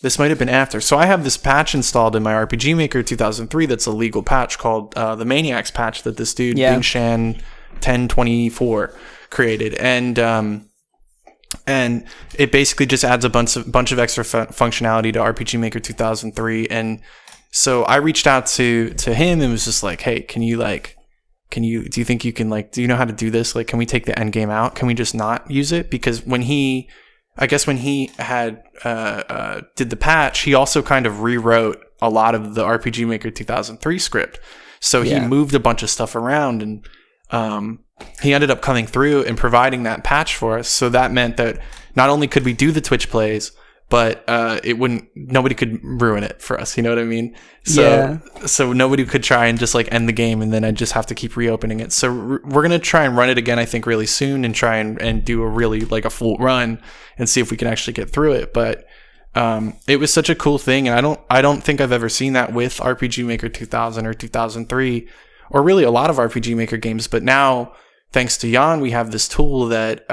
S3: this might have been after. So I have this patch installed in my RPG Maker 2003 that's a legal patch called the Maniacs patch that this dude, Bing Shan 1024, created. And it basically just adds a bunch of extra functionality to RPG Maker 2003. And so I reached out to him and was just like, hey, do you think you can, like, do you know how to do this? Like, can we take the end game out? Can we just not use it? Because when he had did the patch, he also kind of rewrote a lot of the RPG Maker 2003 script. So he moved a bunch of stuff around, and he ended up coming through and providing that patch for us. So that meant that not only could we do the Twitch plays, but nobody could ruin it for us. You know what I mean? So nobody could try and just like end the game and then I'd just have to keep reopening it. So we're going to try and run it again, I think, really soon and try and do a really like a full run and see if we can actually get through it. But it was such a cool thing. And I don't think I've ever seen that with RPG Maker 2000 or 2003 or really a lot of RPG Maker games. But now, thanks to Jan, we have this tool that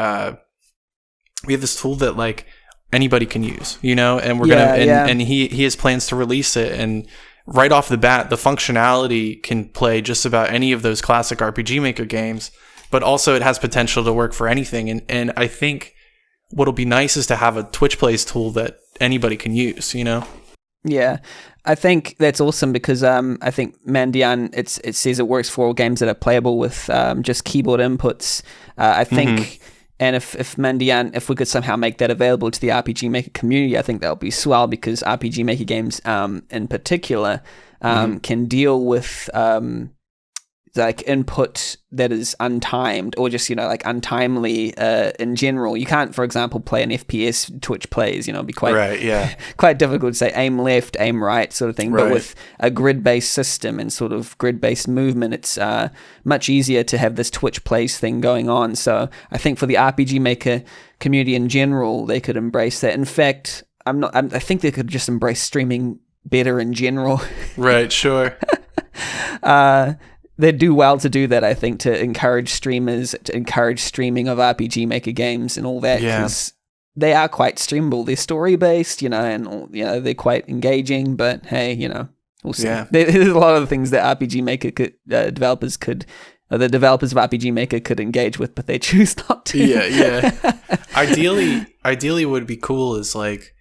S3: like anybody can use, you know, and we're and he has plans to release it, and right off the bat the functionality can play just about any of those classic RPG Maker games, but also it has potential to work for anything. And I think what'll be nice is to have a Twitch plays tool that anybody can use, you know.
S1: Yeah, I think that's awesome because I think Mandian, it says it works for all games that are playable with just keyboard inputs. I think and if Mandian, if we could somehow make that available to the RPG Maker community, I think that would be swell, because RPG Maker games in particular can deal with like input that is untimed or just, you know, like untimely in general. You can't, for example, play an FPS Twitch plays, you know, it'd be quite difficult to say aim left, aim right sort of thing. But with a grid-based system and sort of grid-based movement, it's much easier to have this Twitch plays thing going on. So I think for the RPG Maker community in general, they could embrace that. In fact, I think they could just embrace streaming better in general.
S3: Right, sure.
S1: They do well to do that, I think, to encourage streamers, to encourage streaming of RPG Maker games and all that, because they are quite streamable. They're story-based, you know, and, you know, they're quite engaging, but hey, you know, we'll see. Yeah. There's a lot of things that RPG Maker the developers of RPG Maker could engage with, but they choose not to.
S3: Yeah. Ideally what would be cool is like,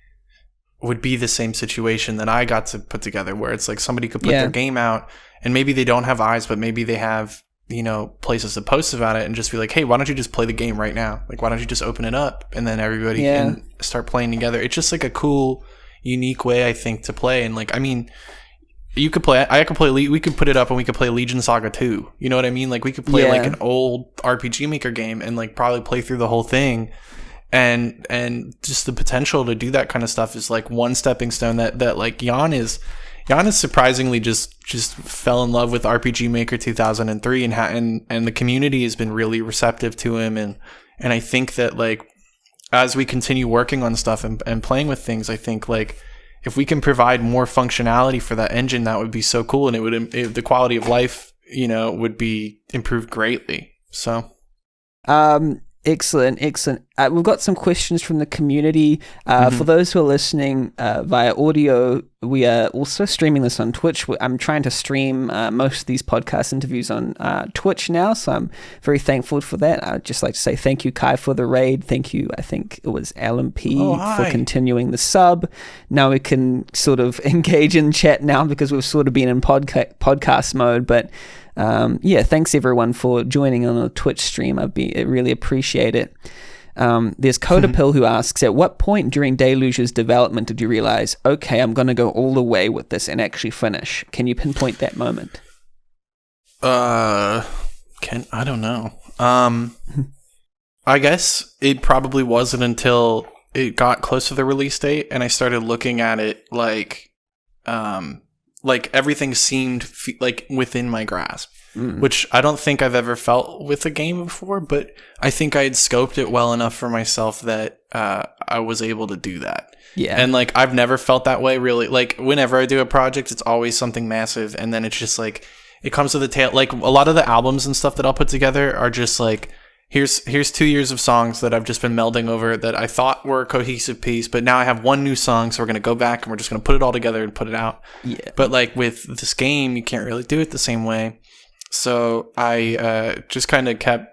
S3: would be the same situation that I got to put together, where it's like somebody could put their game out and maybe they don't have eyes, but maybe they have, you know, places to post about it and just be like, hey, why don't you just play the game right now? Like, why don't you just open it up and then everybody can start playing together? It's just like a cool, unique way, I think, to play. And like, I mean, we could put it up and we could play Legion Saga 2. You know what I mean? Like, we could play like an old RPG Maker game and like probably play through the whole thing. And just the potential to do that kind of stuff is like one stepping stone that like Jan is surprisingly just fell in love with RPG Maker 2003 and the community has been really receptive to him, and I think that like as we continue working on stuff and playing with things, I think like if we can provide more functionality for that engine, that would be so cool, and the quality of life, you know, would be improved greatly. So
S1: Excellent. We've got some questions from the community. For those who are listening via audio, we are also streaming this on Twitch. I'm trying to stream most of these podcast interviews on Twitch now, so I'm very thankful for that. I'd just like to say thank you, Kai, for the raid. Thank you, I think it was Alan P, for continuing the sub. Now we can sort of engage in chat now because we've sort of been in podcast mode, but thanks everyone for joining on a Twitch stream. I really appreciate it. There's Codapill who asks, at what point during Deluge's development did you realize, okay, I'm going to go all the way with this and actually finish? Can you pinpoint that moment?
S3: I don't know. I guess it probably wasn't until it got close to the release date and I started looking at it like everything seemed like within my grasp. which I don't think I've ever felt with a game before, but I think I had scoped it well enough for myself that I was able to do that.
S1: Yeah.
S3: And like, I've never felt that way really. Like, whenever I do a project, it's always something massive, and then it's just like, it comes to the tail. Like, a lot of the albums and stuff that I'll put together are just like, here's 2 years of songs that I've just been melding over that I thought were a cohesive piece, but now I have one new song, so we're going to go back and we're just going to put it all together and put it out.
S1: Yeah.
S3: But like with this game, you can't really do it the same way. So I just kind of kept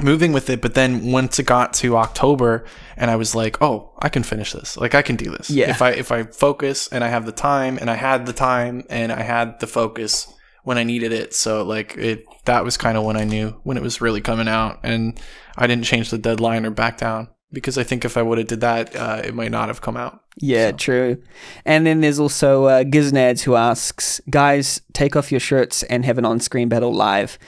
S3: moving with it. But then once it got to October and I was like, oh, I can finish this. Like, I can do this.
S1: Yeah.
S3: If I focus and I have the time, and I had the time and I had the focus when I needed it. So like that was kind of when I knew when it was really coming out, and I didn't change the deadline or back down, because I think if I would have did that, it might not have come out.
S1: Yeah, so. True. And then there's also Giznads who asks, guys, take off your shirts and have an on-screen battle live.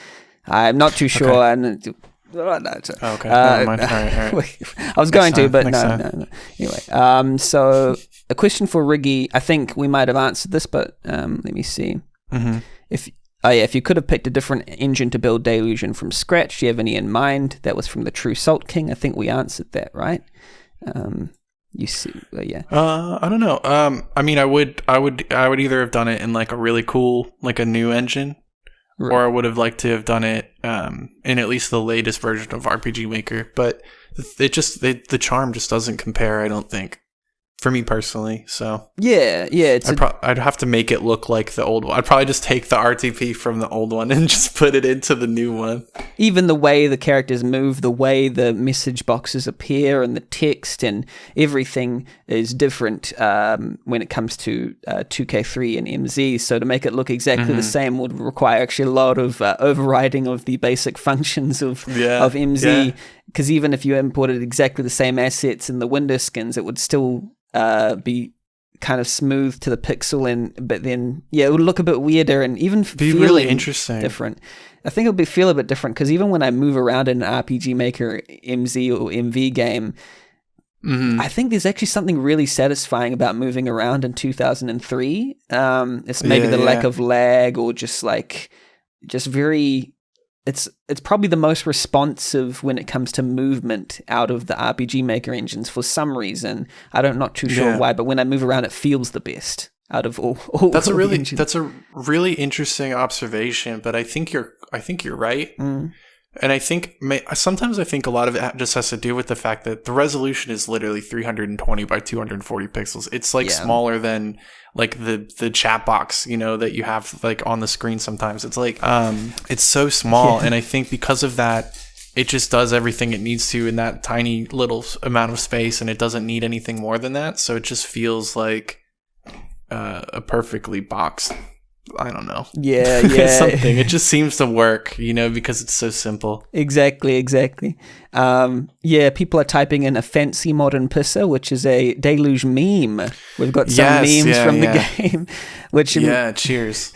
S1: I'm not too sure.
S3: Okay. Okay. Never mind. All right.
S1: I was going to, but no. Anyway, so a question for Riggy. I think we might have answered this, but let me see.
S3: Mm-hmm.
S1: If you could have picked a different engine to build Deluge from scratch, do you have any in mind? That was from the True Salt King. I think we answered that, right? You see, yeah.
S3: I don't know. I mean, I would either have done it in like a really cool, like a new engine, right, or I would have liked to have done it in at least the latest version of RPG Maker. But the charm just doesn't compare, I don't think, for me personally. So
S1: yeah,
S3: I'd have to make it look like the old one. I'd probably just take the RTP from the old one and just put it into the new one.
S1: Even the way the characters move, the way the message boxes appear, and the text and everything is different when it comes to 2K3 and MZ. So to make it look exactly the same would require actually a lot of overriding of the basic functions of MZ. Because even if you imported exactly the same assets in the window skins, it would still be kind of smooth to the pixel, but then it would look a bit weirder and even feel
S3: really interesting,
S1: different. I think it'll feel a bit different, because even when I move around in an RPG Maker MZ or MV game, I think there's actually something really satisfying about moving around in 2003. It's maybe the lack of lag, or just very. It's probably the most responsive when it comes to movement out of the RPG Maker engines for some reason. Not too sure why, but when I move around, it feels the best out of all.
S3: That's a really interesting observation. But I think you're right, and I think sometimes I think a lot of it just has to do with the fact that the resolution is literally 320 by 240 pixels. It's smaller than like the chat box, that you have like on the screen sometimes. It's like it's so small, and I think because of that, it just does everything it needs to in that tiny little amount of space, and it doesn't need anything more than that. So it just feels like a perfectly boxed, I don't know.
S1: Yeah.
S3: Something. It just seems to work, because it's so simple.
S1: Exactly. People are typing in a fancy modern pisser, which is a Deluge meme. We've got some memes from the game. Which
S3: cheers.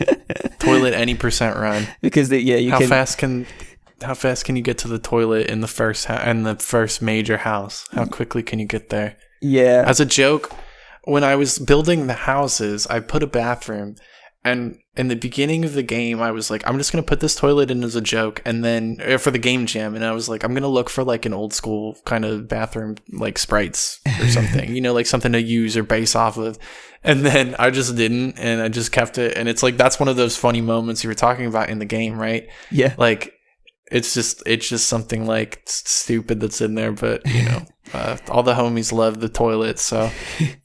S3: Toilet any % run.
S1: Because
S3: How fast can you get to the toilet in the first major house? How quickly can you get there?
S1: Yeah.
S3: As a joke, when I was building the houses, I put a bathroom. And in the beginning of the game, I was like, I'm just going to put this toilet in as a joke, and then for the game jam. And I was like, I'm going to look for like an old school kind of bathroom, like sprites or something, like something to use or base off of. And then I just didn't, and I just kept it. And it's like, that's one of those funny moments you were talking about in the game, right?
S1: Yeah.
S3: Like, it's just something like stupid that's in there, but all the homies love the toilet, so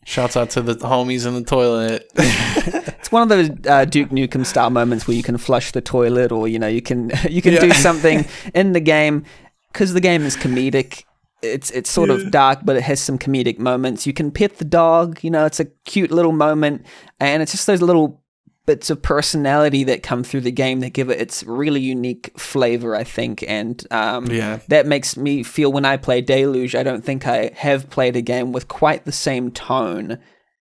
S3: shouts out to the homies in the toilet.
S1: It's one of those Duke Nukem style moments where you can flush the toilet, or you can do something in the game, because the game is comedic. It's sort of dark, but it has some comedic moments. You can pet the dog, it's a cute little moment, and it's just those little bits of personality that come through the game that give it its really unique flavor, I think. And that makes me feel, when I play Deluge, I don't think I have played a game with quite the same tone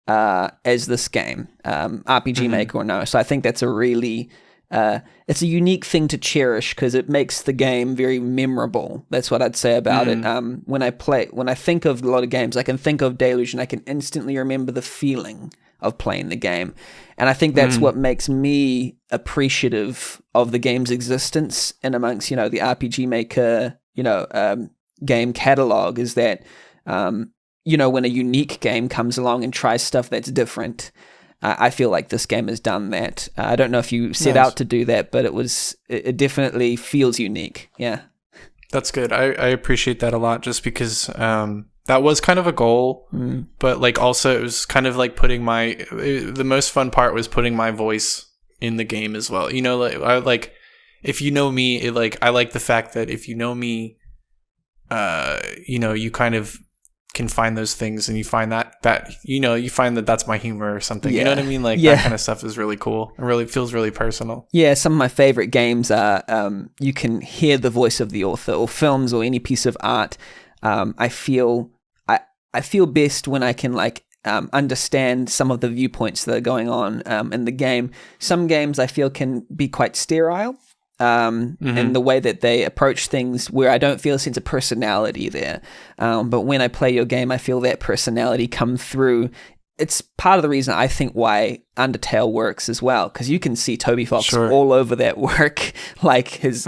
S1: as this game, RPG Maker or no. So I think that's a really it's a unique thing to cherish, because it makes the game very memorable. That's what I'd say about it. When I think of a lot of games, I can think of Deluge and I can instantly remember the feeling of playing the game. And I think that's what makes me appreciative of the game's existence in amongst, the RPG Maker, game catalog, is that, when a unique game comes along and tries stuff that's different, I feel like this game has done that. I don't know if you set out to do that, but it definitely feels unique. Yeah.
S3: That's good. I appreciate that a lot, just because that was kind of a goal, but like also it was kind of like the most fun part was putting my voice in the game as well. If you know me, I like the fact that if you know me, you kind of can find those things, and you find you find that that's my humor or something. Yeah. You know what I mean? That kind of stuff is really cool. It really feels really personal.
S1: Yeah, some of my favorite games are you can hear the voice of the author, or films, or any piece of art. I feel best when I can understand some of the viewpoints that are going on in the game. Some games I feel can be quite sterile in the way that they approach things, where I don't feel a sense of personality there. But when I play your game, I feel that personality come through. It's part of the reason I think why Undertale works as well, because you can see Toby Fox all over that work, like his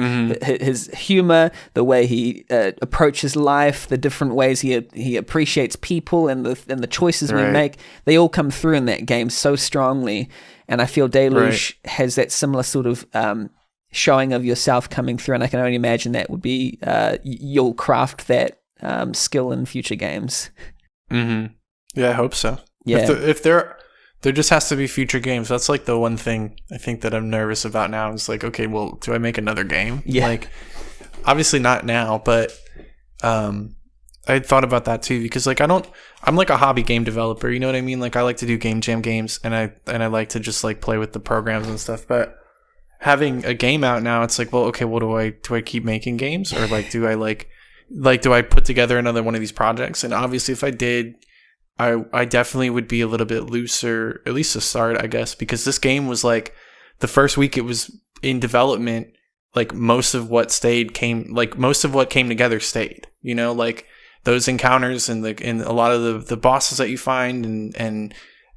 S1: humor, the way he approaches life, the different ways he appreciates people, and the choices we make. They all come through in that game so strongly, and I feel Deluge has that similar sort of showing of yourself coming through, and I can only imagine that would be you'll craft that skill in future games.
S3: Yeah, I hope so. Yeah. If there just has to be future games. That's like the one thing I think that I'm nervous about now. Is like, okay, well, do I make another game?
S1: Yeah.
S3: Like, obviously not now, but I had thought about that too, because I'm like a hobby game developer. You know what I mean? Like, I like to do game jam games, and I like to just like play with the programs and stuff. But having a game out now, it's like, well, okay, well, do I keep making games, or do I put together another one of these projects? And obviously, if I did, I definitely would be a little bit looser, at least to start, I guess, because this game was like the first week it was in development, like most of what came together stayed, like those encounters and a lot of the bosses that you find and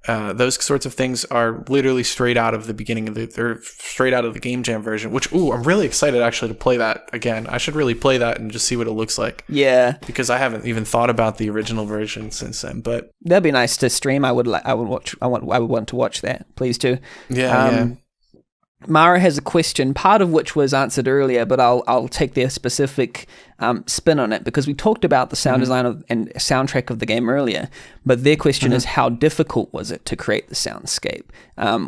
S3: those sorts of things are literally straight out of the beginning they're straight out of the game jam version, which I'm really excited actually to play that again. I should really play that and just see what it looks like.
S1: Yeah,
S3: because I haven't even thought about the original version since then. But
S1: that'd be nice to stream. I would want to watch that. Please do.
S3: Yeah.
S1: Mara has a question, part of which was answered earlier, but I'll take their specific spin on it, because we talked about the sound design and soundtrack of the game earlier, but their question is, how difficult was it to create the soundscape?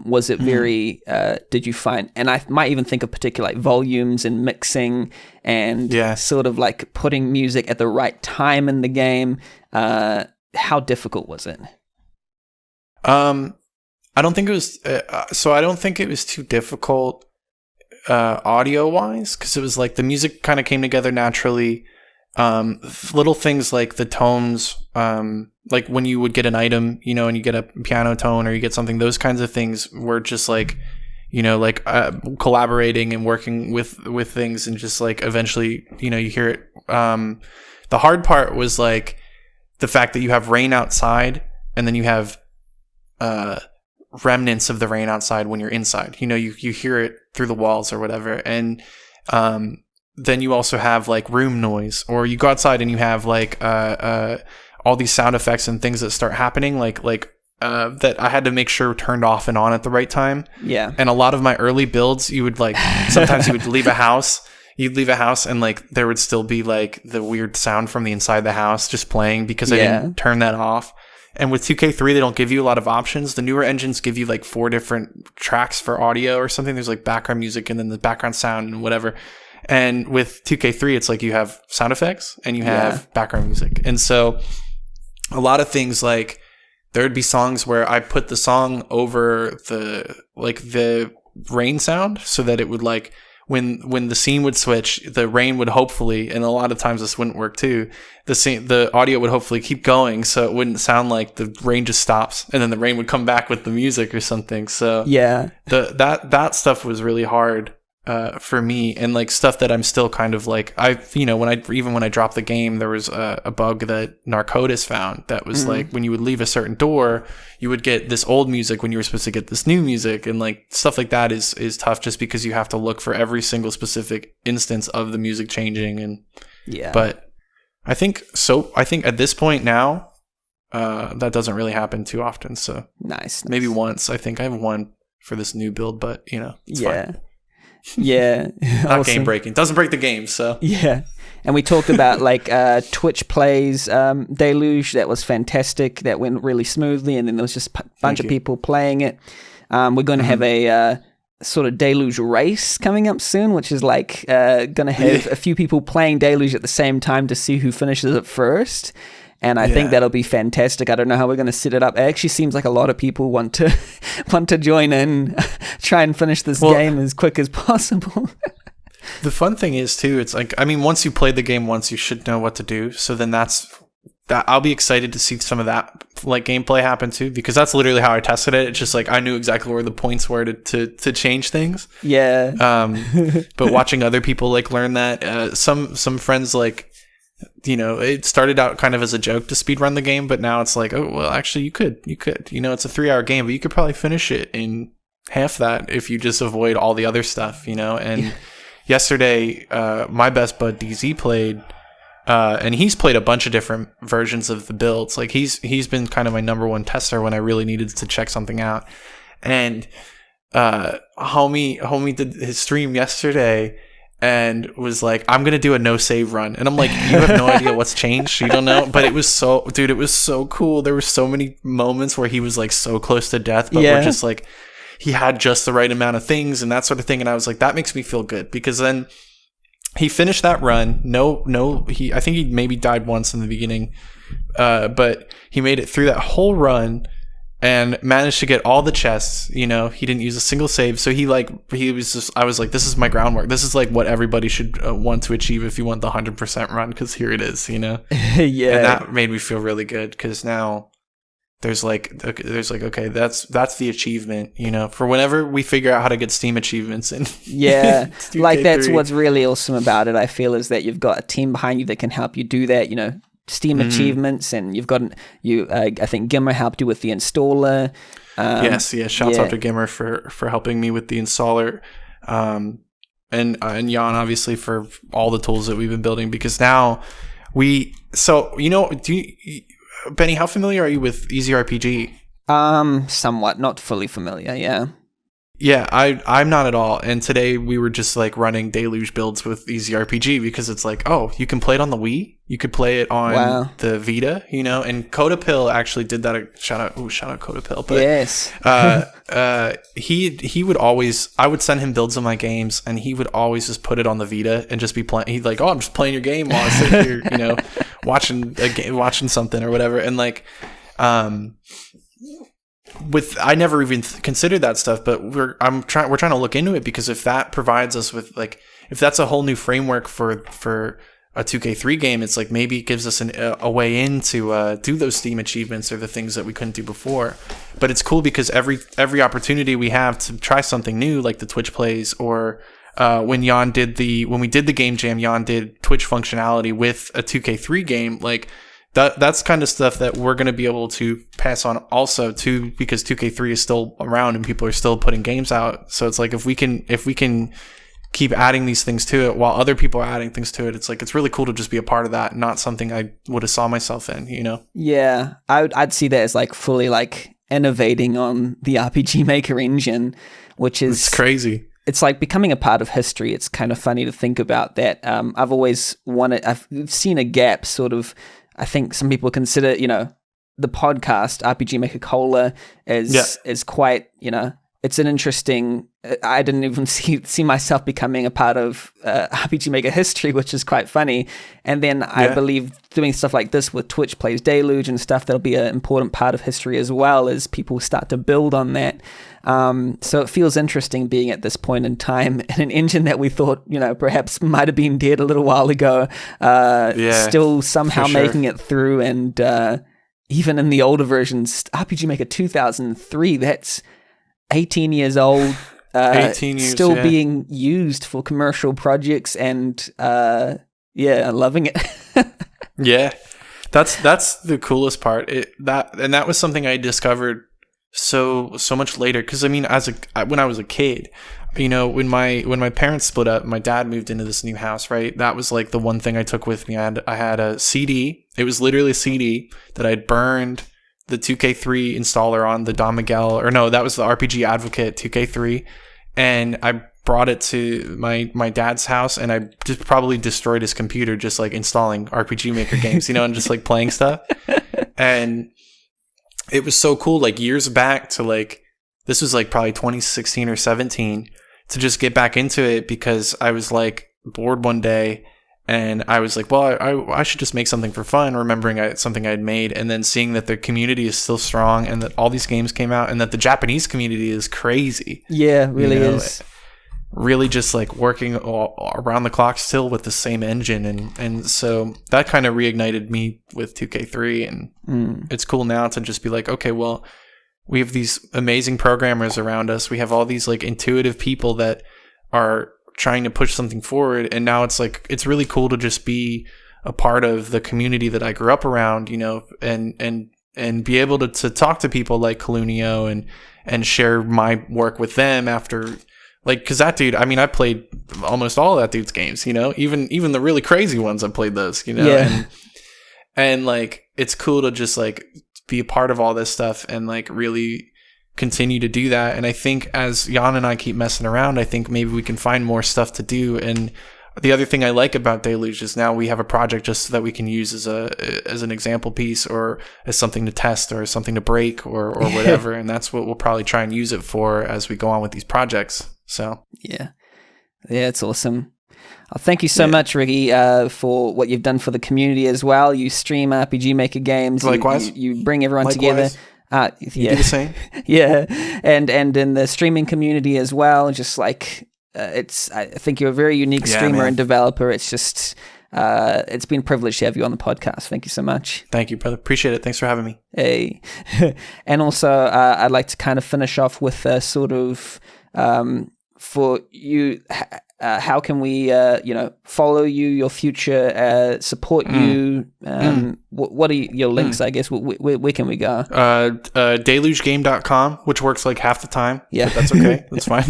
S1: Was it very, did you find, and I might even think of particular volumes and mixing and sort of like putting music at the right time in the game. How difficult was it?
S3: I don't think it was. I don't think it was too difficult, audio wise, because it was like the music kind of came together naturally. Little things like the tones, like when you would get an item, and you get a piano tone or you get something. Those kinds of things were just like, collaborating and working with things, and just like eventually, you hear it. The hard part was like the fact that you have rain outside, and then you have remnants of the rain outside when you're inside. You hear it through the walls or whatever, and then you also have like room noise, or you go outside and you have like all these sound effects and things that start happening like that I had to make sure turned off and on at the right time.
S1: Yeah.
S3: And a lot of my early builds, you would like sometimes you would leave a house and like there would still be like the weird sound from the inside the house just playing because I didn't turn that off. And with 2K3, they don't give you a lot of options. The newer engines give you like 4 different tracks for audio or something. There's like background music and then the background sound and whatever. And with 2K3, it's like you have sound effects and you have background music. And so a lot of things, like there would be songs where I put the song over the rain sound so that it would like, when the scene would switch, the rain would hopefully, and a lot of times this wouldn't work too, the audio would hopefully keep going so it wouldn't sound like the rain just stops and then the rain would come back with the music or something. So that stuff was really hard. for me, and like stuff that I'm still kind of like, when I dropped the game, there was a bug that Narcotis found that was like, when you would leave a certain door, you would get this old music when you were supposed to get this new music, and like stuff like that is tough just because you have to look for every single specific instance of the music changing. And but I think at this point now, that doesn't really happen too often. So
S1: nice.
S3: Maybe once. I think I have one for this new build, but it's fine.
S1: Yeah.
S3: Not awesome. Game breaking. Doesn't break the game, so.
S1: Yeah. And we talked about like Twitch plays Deluge. That was fantastic. That went really smoothly. And then there was just a bunch of people playing it. We're going to have a sort of Deluge race coming up soon, which is like going to have a few people playing Deluge at the same time to see who finishes it first. And I think that'll be fantastic. I don't know how we're going to set it up. It actually seems like a lot of people want to join in, try and finish this game as quick as possible.
S3: The fun thing is too, it's like, I mean, once you play the game once, you should know what to do. So then that I'll be excited to see some of that like gameplay happen too, because that's literally how I tested it. It's just like I knew exactly where the points were to change things.
S1: Yeah.
S3: But watching other people like learn that, some friends like, it started out kind of as a joke to speedrun the game, but now it's like, oh, well, actually you could, it's a 3-hour game, but you could probably finish it in half that if you just avoid all the other stuff, and yesterday, my best bud DZ played, and he's played a bunch of different versions of the builds. Like he's been kind of my number one tester when I really needed to check something out. And, homie did his stream yesterday and was like, I'm going to do a no save run. And I'm like, you have no idea what's changed. You don't know. But it was so cool. There were so many moments where he was like so close to death, but we're just like, he had just the right amount of things and that sort of thing. And I was like, that makes me feel good, because then he finished that run. I think he maybe died once in the beginning. But he made it through that whole run and managed to get all the chests. He didn't use a single save. So I was like, this is my groundwork. This is like what everybody should want to achieve if you want the 100% run, because here it is,
S1: Yeah.
S3: And that made me feel really good, because now there's like, okay, that's the achievement, for whenever we figure out how to get Steam achievements. And
S1: yeah, like that's what's really awesome about it, I feel, is that you've got a team behind you that can help you do that, Steam achievements, and you've got I think Gimmer helped you with the installer.
S3: Shouts out to Gimmer for helping me with the installer, and Jan obviously for all the tools that we've been building, because now Benny, how familiar are you with Easy RPG?
S1: Somewhat, not fully familiar.
S3: Yeah, I'm not at all. And today we were just like running Deluge builds with Easy RPG, because it's like, oh, you can play it on the Wii, you could play it on the Vita, and Codapill actually did that. Shout out Codapill. But
S1: yes.
S3: He would always, I would send him builds of my games, and he would always just put it on the Vita and just be playing. He'd like, oh, I'm just playing your game while I sit here, watching something or whatever. And like, I never even considered that stuff, but we're trying to look into it, because if that provides us with like, if that's a whole new framework for a 2K3 game, it's like maybe it gives us a way in to do those Steam achievements or the things that we couldn't do before. But it's cool because every opportunity we have to try something new, like the Twitch plays, or when we did the game jam, Jan did Twitch functionality with a 2K3 game, like. That's kind of stuff that we're going to be able to pass on also too, because 2K3 is still around and people are still putting games out. So it's like, if we can keep adding these things to it while other people are adding things to it, it's like, it's really cool to just be a part of that, not something I would have saw myself in,
S1: Yeah, I'd see that as like fully like innovating on the RPG Maker engine, which is...
S3: It's crazy.
S1: It's like becoming a part of history. It's kind of funny to think about that. I've seen a gap sort of... I think some people consider, the podcast RPG Maker Cola is quite, it's an interesting. I didn't even see myself becoming a part of RPG Maker history, which is quite funny. And then I believe doing stuff like this with Twitch Plays Deluge and stuff, that'll be an important part of history as well, as people start to build on that. So it feels interesting being at this point in time in an engine that we thought, perhaps might have been dead a little while ago, still somehow making it through. And even in the older versions, RPG Maker 2003, that's 18 years old,
S3: 18 years,
S1: still being used for commercial projects, and I'm loving it.
S3: Yeah, that's the coolest part. That was something I discovered so much later, because I mean, when I was a kid, you know, when my parents split up, my dad moved into this new house, right? That was like the one thing I took with me. I had a CD. It was literally a CD that I'd burned the 2K3 installer on, the Don Miguel, or no, that was the RPG Advocate 2K3, and I brought it to my dad's house, and I just probably destroyed his computer just like installing RPG Maker games, you know, and just like playing stuff. And it was so cool, like years back, to like, this was like probably 2016 or 17, to just get back into it, because I was like bored one day, and I was like, well, I should just make something for fun, remembering something I had made, and then seeing that the community is still strong, and that all these games came out, and that the Japanese community is crazy.
S1: Yeah, really, you know, is.
S3: Really just like working around the clock still with the same engine, and so that kind of reignited me with 2K3, and it's cool now to just be like, okay, well, we have these amazing programmers around us, we have all these like intuitive people that are trying to push something forward, and now it's like, it's really cool to just be a part of the community that I grew up around, you know, and be able to talk to people like Kalunio and share my work with them after. Like, because that dude, I mean, I played almost all of that dude's games, you know, even the really crazy ones, I played those, you know,
S1: yeah.
S3: and like, it's cool to just like be a part of all this stuff and like really continue to do that. And I think as Jan and I keep messing around, I think maybe we can find more stuff to do. And the other thing I like about Deluge is now we have a project just so that we can use as an example piece, or as something to test, or something to break, or whatever. And that's what we'll probably try and use it for as we go on with these projects. So
S1: yeah, it's awesome. Thank you so much, Riggy, for what you've done for the community as well. You stream RPG Maker games.
S3: Likewise,
S1: you bring everyone together.
S3: You do the same.
S1: Yeah, and in the streaming community as well. Just like I think you're a very unique streamer and developer. It's just it's been a privilege to have you on the podcast. Thank you so much.
S3: Thank you, brother. Appreciate it. Thanks for having me.
S1: Hey, and also I'd like to kind of finish off with a sort of. For you, how can we, follow you, your future, support you? What are your links, I guess? Where can we go?
S3: DelugeGame.com, which works like half the time.
S1: Yeah.
S3: But that's okay. That's fine.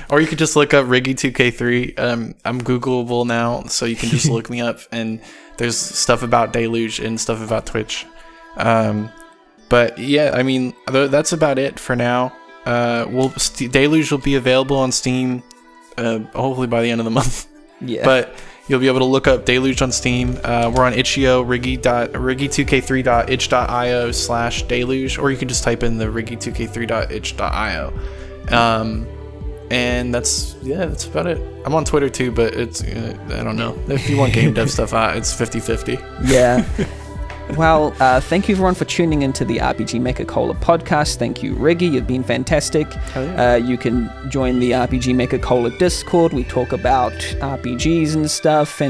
S3: Or you could just look up riggy2k3. I'm Googleable now, so you can just look me up, and there's stuff about Deluge and stuff about Twitch. But yeah, I mean, that's about it for now. Deluge will be available on Steam hopefully by the end of the month.
S1: Yeah,
S3: but you'll be able to look up Deluge on Steam. We're on itch.io, riggy2k3.itch.io/deluge, or you can just type in the riggy2k3.itch.io. And that's about it. I'm on Twitter too, but it's I don't know, if you want game dev stuff, it's 50-50.
S1: Yeah. Well, thank you everyone for tuning into the RPG Maker Cola podcast. Thank you, Riggy. You've been fantastic.
S3: Oh, yeah.
S1: You can join the RPG Maker Cola Discord. We talk about RPGs and stuff,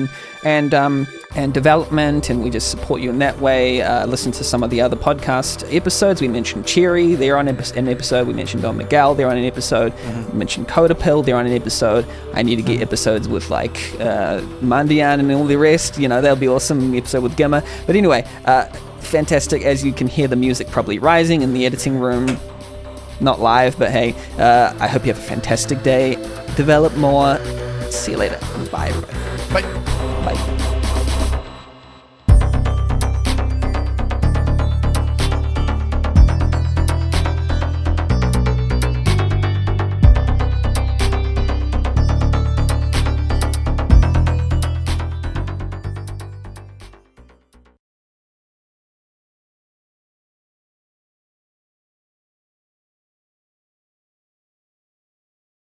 S1: and development, and we just support you in that way. Listen to some of the other podcast episodes. We mentioned Cherry. They're on an episode. We mentioned Don Miguel. They're on an episode. We mentioned Codapill. They're on an episode. I need to get episodes with like Mandian and all the rest. You know, that'll be awesome. Episode with Gimma. But anyway, fantastic. As you can hear the music probably rising in the editing room. Not live, but hey, I hope you have a fantastic day. Develop more. See you later. Bye, everybody.
S3: Bye.
S1: Bye.